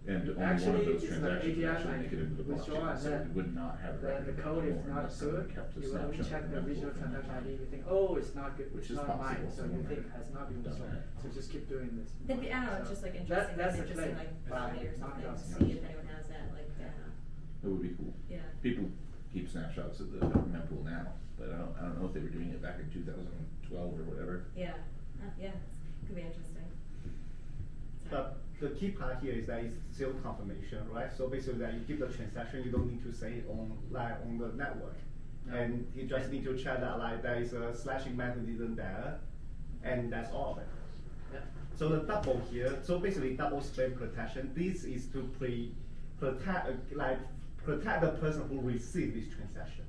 [SPEAKER 2] And only one
[SPEAKER 1] actually,
[SPEAKER 2] of those
[SPEAKER 1] it's like
[SPEAKER 2] transactions would
[SPEAKER 1] ATM,
[SPEAKER 2] actually
[SPEAKER 1] like
[SPEAKER 2] make it into the
[SPEAKER 1] withdraw,
[SPEAKER 2] blockchain,
[SPEAKER 1] and
[SPEAKER 2] so
[SPEAKER 1] then
[SPEAKER 2] it would not have a
[SPEAKER 1] then
[SPEAKER 2] record
[SPEAKER 1] the
[SPEAKER 2] of it
[SPEAKER 1] code is
[SPEAKER 2] anymore
[SPEAKER 1] not
[SPEAKER 2] unless someone
[SPEAKER 1] good.
[SPEAKER 2] kept a
[SPEAKER 1] You will only
[SPEAKER 2] snapshot
[SPEAKER 1] check
[SPEAKER 2] of
[SPEAKER 1] the
[SPEAKER 2] mempool
[SPEAKER 1] original
[SPEAKER 2] from that
[SPEAKER 1] transaction
[SPEAKER 2] time.
[SPEAKER 1] ID. You think, oh, it's not good,
[SPEAKER 2] Which
[SPEAKER 1] it's
[SPEAKER 2] is
[SPEAKER 1] not mine,
[SPEAKER 2] possible,
[SPEAKER 1] so you
[SPEAKER 2] someone
[SPEAKER 1] think
[SPEAKER 2] had
[SPEAKER 1] has not been
[SPEAKER 2] done
[SPEAKER 1] withdrawn.
[SPEAKER 2] that.
[SPEAKER 1] So just keep doing this.
[SPEAKER 4] I don't know, it's just like interesting,
[SPEAKER 1] That's
[SPEAKER 4] like,
[SPEAKER 1] the
[SPEAKER 4] just
[SPEAKER 1] claim.
[SPEAKER 4] like follow or something, to
[SPEAKER 2] Yeah.
[SPEAKER 4] see if anyone has that, like, data.
[SPEAKER 2] It would be cool.
[SPEAKER 4] Yeah.
[SPEAKER 2] People keep snapshots of the mempool now, but I don't know if they were doing it back in 2012 or whatever.
[SPEAKER 4] Yeah, yeah, could be interesting.
[SPEAKER 5] But the key part here is that it's zero confirmation, right? So basically that you give the transaction, you don't need to say it on the network.
[SPEAKER 1] No.
[SPEAKER 5] And you just need to check that like there is a slashing mechanism there, and that's all of it.
[SPEAKER 1] Yeah.
[SPEAKER 5] So the double here, so basically double spam protection, this is to protect the person who received this transaction.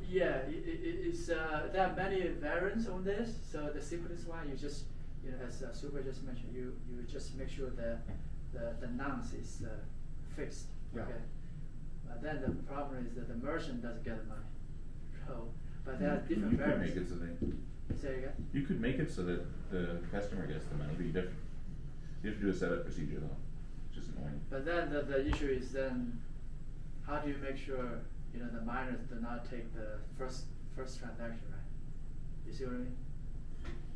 [SPEAKER 1] Yeah, it's there are many variants on this. So the simplest one, you just as Super just mentioned, you just make sure the nonce is fixed.
[SPEAKER 5] Yeah.
[SPEAKER 1] Okay. But then the problem is that the merchant doesn't get the money. So, but there are different
[SPEAKER 2] You could
[SPEAKER 1] variants.
[SPEAKER 2] make it so that
[SPEAKER 1] Say again.
[SPEAKER 2] you could make it so that the customer gets the money, but you have to do a setup procedure though, which is annoying.
[SPEAKER 1] But then the issue is then, how do you make sure the miners do not take the first transaction, right? You see what I mean?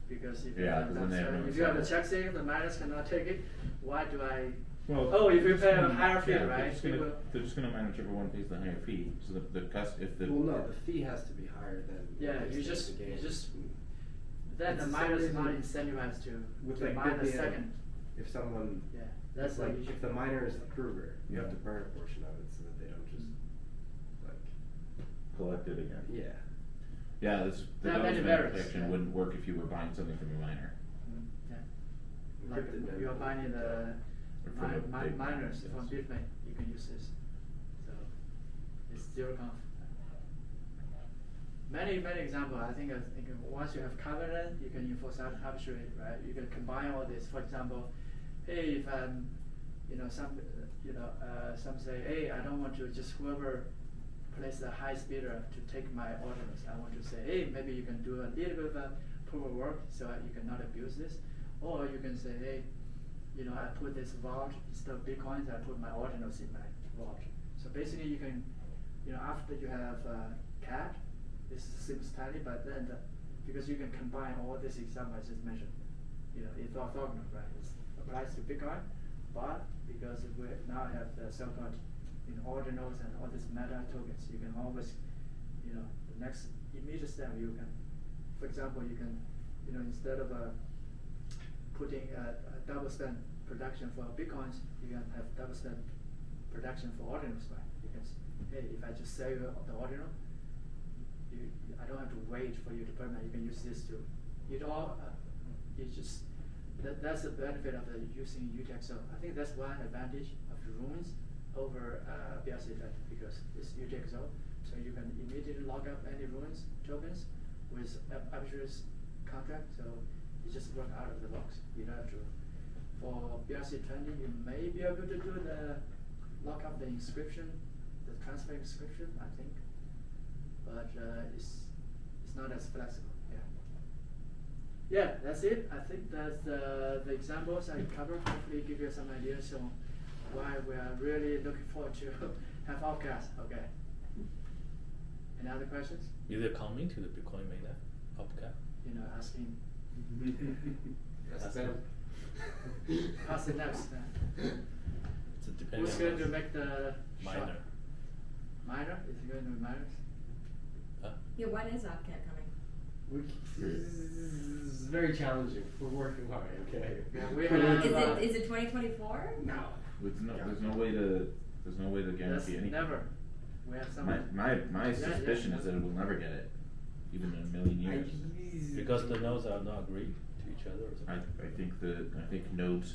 [SPEAKER 1] Because if
[SPEAKER 2] Yeah, 'cause then they have no
[SPEAKER 1] if you have a
[SPEAKER 2] incentive.
[SPEAKER 1] check saying the miners cannot take it, why do I?
[SPEAKER 2] Well,
[SPEAKER 1] Oh, if you
[SPEAKER 2] they're
[SPEAKER 1] pay
[SPEAKER 2] just
[SPEAKER 1] a
[SPEAKER 2] gonna-
[SPEAKER 1] higher fee,
[SPEAKER 2] yeah,
[SPEAKER 1] right?
[SPEAKER 2] They're just gonna mine whichever one pays the higher fee, so if the
[SPEAKER 7] Well, no, the fee has to be higher than.
[SPEAKER 1] Yeah,
[SPEAKER 7] what they
[SPEAKER 1] you
[SPEAKER 7] say
[SPEAKER 1] just
[SPEAKER 7] the game.
[SPEAKER 1] then the
[SPEAKER 7] It's the
[SPEAKER 1] miner is
[SPEAKER 7] same
[SPEAKER 1] not
[SPEAKER 7] reason
[SPEAKER 1] incentivized to
[SPEAKER 7] with
[SPEAKER 1] to
[SPEAKER 7] like
[SPEAKER 1] mine the
[SPEAKER 7] Bitcoin,
[SPEAKER 1] second.
[SPEAKER 7] if someone,
[SPEAKER 1] Yeah, that's
[SPEAKER 7] like,
[SPEAKER 1] the
[SPEAKER 7] if the miner is the prover, you have to burn a portion of it so that they don't just, like,
[SPEAKER 2] Collect it again.
[SPEAKER 7] yeah.
[SPEAKER 2] Yeah, this, the
[SPEAKER 1] There are many
[SPEAKER 2] double spend
[SPEAKER 1] variants,
[SPEAKER 2] protection
[SPEAKER 1] yeah.
[SPEAKER 2] wouldn't work if you were buying something from a miner.
[SPEAKER 1] Yeah. Like
[SPEAKER 7] Encrypted
[SPEAKER 1] you're
[SPEAKER 7] node.
[SPEAKER 1] buying the
[SPEAKER 2] Or from a big
[SPEAKER 1] miners
[SPEAKER 2] yes.
[SPEAKER 1] from Bitcoin, you can use this. So it's zero conf. Many examples. I think once you have covenant, you can enforce arbitrary, right? You can combine all this. For example, hey, if some say, hey, I don't want to just whoever place the high speeder to take my orders. I want to say, hey, maybe you can do a little bit of a proof of work so you cannot abuse this, or you can say, hey, I put this vault instead of bitcoins, I put my ordinals in my vault. So basically, you can, after you have CAD, this seems tiny, but then because you can combine all this example I just mentioned, it's orthogonal, right? It applies to Bitcoin, but because we now have the so-called ordinals and all these meta tokens, you can always, the next immediate step you can, for example, you can, instead of putting a double spend production for Bitcoins, you can have double spend production for ordinals, right? You can, hey, if I just sell you the ordinal, I don't have to wait for you to permit. You can use this too. That's the benefit of using UTXO. I think that's one advantage of the ruins over BRC because it's UTXO, so you can immediately log up any ruins tokens with arbitrary contract. So you just work out of the box. You don't have to. For BRC20, you may be able to do the lock up the inscription, the transfer inscription, I think. But it's not as flexible. Yeah, that's it. I think that's the examples I covered. Hopefully, give you some ideas on why we are really looking forward to have Opcast. Okay. Any other questions?
[SPEAKER 9] Is it coming to the Bitcoin mainnet Opcast?
[SPEAKER 1] Asking.
[SPEAKER 7] That's them.
[SPEAKER 1] Pass it next.
[SPEAKER 9] It's depending
[SPEAKER 1] Who's
[SPEAKER 9] on
[SPEAKER 1] going to
[SPEAKER 9] the
[SPEAKER 1] make the
[SPEAKER 9] miner.
[SPEAKER 1] shot? Miner? Is it going to be miners?
[SPEAKER 9] Huh?
[SPEAKER 4] Yeah, when is OpCat coming?
[SPEAKER 7] This is very challenging. We're working hard, okay?
[SPEAKER 1] Yeah, we
[SPEAKER 7] We're
[SPEAKER 1] have,
[SPEAKER 7] working
[SPEAKER 4] Is it 2024?
[SPEAKER 7] No.
[SPEAKER 2] There's no way to
[SPEAKER 1] That's
[SPEAKER 2] guarantee anything.
[SPEAKER 1] never. We have some.
[SPEAKER 2] My suspicion is that it will never get it, even in a million years.
[SPEAKER 9] Because the nodes are not agreed to each other or something.
[SPEAKER 2] I think nodes.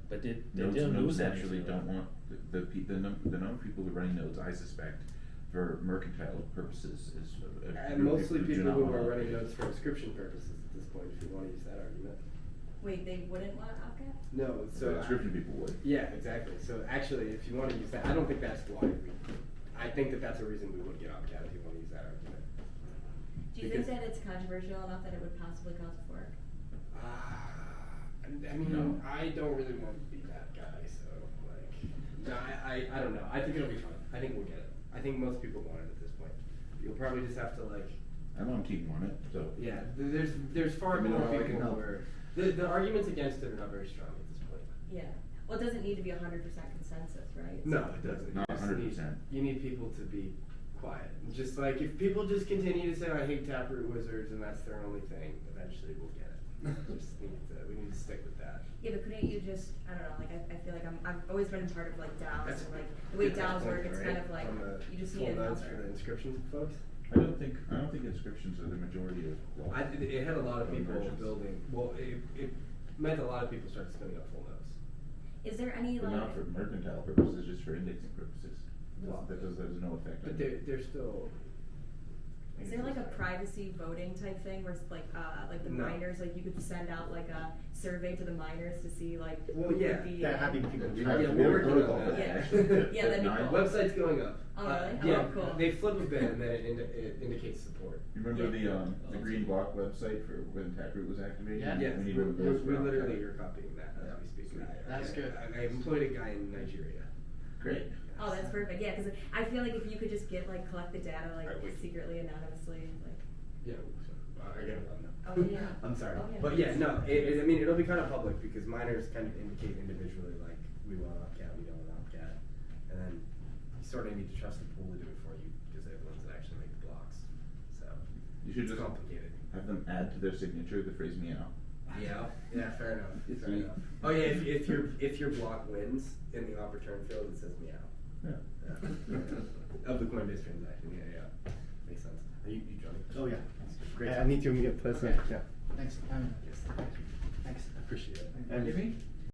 [SPEAKER 9] But they
[SPEAKER 2] nodes
[SPEAKER 9] didn't lose
[SPEAKER 2] naturally
[SPEAKER 9] anything,
[SPEAKER 2] don't
[SPEAKER 9] right?
[SPEAKER 2] want the number of people who are running nodes. I suspect, for mercantile purposes, is a
[SPEAKER 7] And
[SPEAKER 2] group
[SPEAKER 7] mostly
[SPEAKER 2] do
[SPEAKER 7] people
[SPEAKER 2] not
[SPEAKER 7] who
[SPEAKER 2] want
[SPEAKER 7] are
[SPEAKER 2] to
[SPEAKER 7] running
[SPEAKER 2] upgrade.
[SPEAKER 7] nodes for inscription purposes at this point, if you want to use that argument.
[SPEAKER 4] Wait, they wouldn't want OpCat?
[SPEAKER 7] No,
[SPEAKER 2] So
[SPEAKER 7] so.
[SPEAKER 2] inscription people would.
[SPEAKER 7] Yeah, exactly. So actually, if you want to use that, I don't think that's why I think that that's a reason we would get OpCat if you want to use that argument.
[SPEAKER 4] Do you
[SPEAKER 7] Because-
[SPEAKER 4] think that it's controversial enough that it would possibly cause a fork?
[SPEAKER 7] I mean,
[SPEAKER 2] No.
[SPEAKER 7] I don't really want to be that guy, so like, no, I don't know. I think it'll be fun. I think we'll get it. I think most people want it at this point. You'll probably just have to like.
[SPEAKER 2] I know I'm team on it, so.
[SPEAKER 7] Yeah, there's far
[SPEAKER 2] I mean,
[SPEAKER 7] more
[SPEAKER 2] I can
[SPEAKER 7] people
[SPEAKER 2] help.
[SPEAKER 7] who are. The arguments against it are not very strong at this point.
[SPEAKER 4] Yeah. Well, it doesn't need to be 100% consensus, right?
[SPEAKER 7] No, it doesn't.
[SPEAKER 2] Not
[SPEAKER 7] You just
[SPEAKER 2] 100%.
[SPEAKER 7] You need people to be quiet. Just like if people just continue to say I hate Taproot Wizards and that's their only thing, eventually we'll get it. We need to stick with that.
[SPEAKER 4] Yeah, but couldn't you just, I don't know, like I feel like I've always been part of like DAOs
[SPEAKER 7] That's
[SPEAKER 4] and like the way
[SPEAKER 7] good
[SPEAKER 4] DAOs
[SPEAKER 7] point,
[SPEAKER 4] work, it's
[SPEAKER 7] right?
[SPEAKER 4] kind of like
[SPEAKER 7] On the
[SPEAKER 4] you just
[SPEAKER 7] full
[SPEAKER 4] need a
[SPEAKER 7] nodes for
[SPEAKER 4] number.
[SPEAKER 7] the inscription folks.
[SPEAKER 2] I don't think inscriptions are the majority of.
[SPEAKER 7] It had a lot of people
[SPEAKER 2] Conversions.
[SPEAKER 7] building. Well, it meant a lot of people started spinning up full nodes.
[SPEAKER 4] Is there any
[SPEAKER 2] But
[SPEAKER 4] like
[SPEAKER 2] not for mercantile purposes, just for indexing purposes.
[SPEAKER 7] Well,
[SPEAKER 2] There's no effect.
[SPEAKER 7] But
[SPEAKER 2] on
[SPEAKER 7] they're still.
[SPEAKER 4] is there like a privacy voting type thing where it's like the
[SPEAKER 7] No.
[SPEAKER 4] miners, like you could send out like a survey to the miners to see like
[SPEAKER 7] Well,
[SPEAKER 4] who
[SPEAKER 7] yeah,
[SPEAKER 4] would be
[SPEAKER 5] They're having people
[SPEAKER 2] We
[SPEAKER 5] try
[SPEAKER 2] have,
[SPEAKER 7] Yeah,
[SPEAKER 2] we
[SPEAKER 7] we're
[SPEAKER 2] have a
[SPEAKER 7] working
[SPEAKER 2] protocol
[SPEAKER 7] on
[SPEAKER 2] for
[SPEAKER 7] that.
[SPEAKER 2] that.
[SPEAKER 4] Yeah.
[SPEAKER 2] actually.
[SPEAKER 4] Yeah, that'd be
[SPEAKER 2] Nine.
[SPEAKER 4] cool.
[SPEAKER 7] Website's going up.
[SPEAKER 4] Oh, really?
[SPEAKER 7] Yeah,
[SPEAKER 4] Oh, cool.
[SPEAKER 7] they flip a bit and then it indicates support.
[SPEAKER 2] You remember
[SPEAKER 4] Yeah.
[SPEAKER 2] the green block website for when Taproot was activated?
[SPEAKER 1] Yeah.
[SPEAKER 7] Yes,
[SPEAKER 2] We need
[SPEAKER 7] we
[SPEAKER 2] one of those for
[SPEAKER 7] literally
[SPEAKER 2] Opcat.
[SPEAKER 7] are copying that as we speak.
[SPEAKER 2] Sweet.
[SPEAKER 1] That's good.
[SPEAKER 7] I employed a guy in Nigeria.
[SPEAKER 2] Great.
[SPEAKER 4] Oh, that's perfect. Yeah, because I feel like if you could just get like collect the data like
[SPEAKER 7] Alright, wait.
[SPEAKER 4] secretly, anonymously, like.
[SPEAKER 7] Yeah, I get it on now.
[SPEAKER 4] Oh, yeah.
[SPEAKER 7] I'm sorry.
[SPEAKER 4] Oh, yeah.
[SPEAKER 7] But yeah, no, I mean, it'll be kind of public because miners kind of indicate individually, like, we want Opcat, we don't want Opcat. And then you sort of need to trust the pool to do it for you because they're the ones that actually make the blocks. So,
[SPEAKER 2] You should
[SPEAKER 7] It's
[SPEAKER 2] just
[SPEAKER 7] complicated.
[SPEAKER 2] have them add to their signature the phrase meow.
[SPEAKER 7] Yeah, yeah, fair enough. Fair
[SPEAKER 2] Sweet.
[SPEAKER 7] enough. Oh yeah, if your block wins in the op return field, it says meow.
[SPEAKER 2] Yeah.
[SPEAKER 7] Of the Coinbase transaction, yeah. Makes sense. Are you joining?
[SPEAKER 5] Oh yeah.
[SPEAKER 7] Great.
[SPEAKER 5] I need to meet a person.
[SPEAKER 1] Okay.
[SPEAKER 5] Yeah.
[SPEAKER 1] Thanks.
[SPEAKER 7] Yes,
[SPEAKER 1] Thanks.
[SPEAKER 7] appreciate it.
[SPEAKER 5] And
[SPEAKER 1] Jimmy?